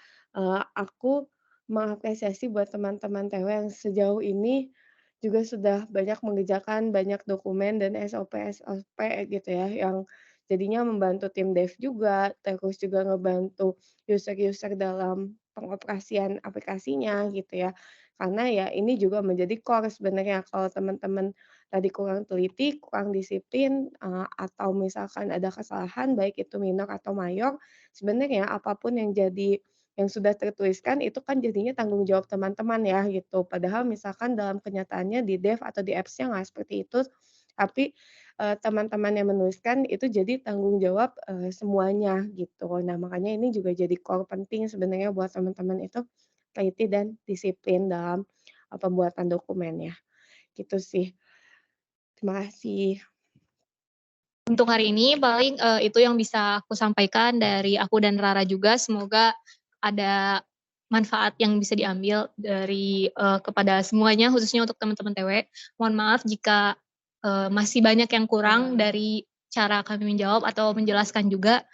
aku mengapresiasi buat teman-teman TW yang sejauh ini juga sudah banyak mengerjakan banyak dokumen dan SOP-SOP gitu ya, yang jadinya membantu tim dev juga, terus juga ngebantu user-user dalam pengoperasian aplikasinya gitu ya. Karena ya ini juga menjadi core sebenarnya kalau teman-teman tadi kurang teliti, kurang disiplin, atau misalkan ada kesalahan baik itu minor atau mayor, sebenarnya apapun yang sudah tertuliskan itu kan jadinya tanggung jawab teman-teman ya gitu. Padahal misalkan dalam kenyataannya di dev atau di apps-nya nggak seperti itu, tapi, teman-teman yang menuliskan itu jadi tanggung jawab, semuanya gitu. Nah makanya ini juga jadi core penting sebenarnya buat teman-teman itu teliti dan disiplin dalam, pembuatan dokumen ya, gitu sih. Terima kasih. Untuk hari ini paling itu yang bisa aku sampaikan dari aku dan Rara juga. Semoga ada manfaat yang bisa diambil dari kepada semuanya, khususnya untuk teman-teman TW. Mohon maaf jika masih banyak yang kurang dari cara kami menjawab atau menjelaskan juga.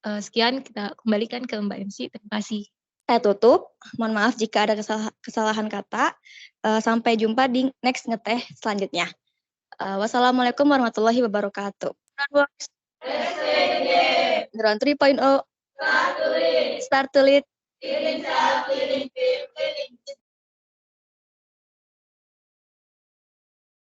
Sekian, kita kembalikan ke Mbak MC. Terima kasih. Saya tutup. Mohon maaf jika ada kesalahan kata. Sampai jumpa di next ngeteh selanjutnya. Wassalamualaikum warahmatullahi wabarakatuh. Neuron 3.0. Start to lead.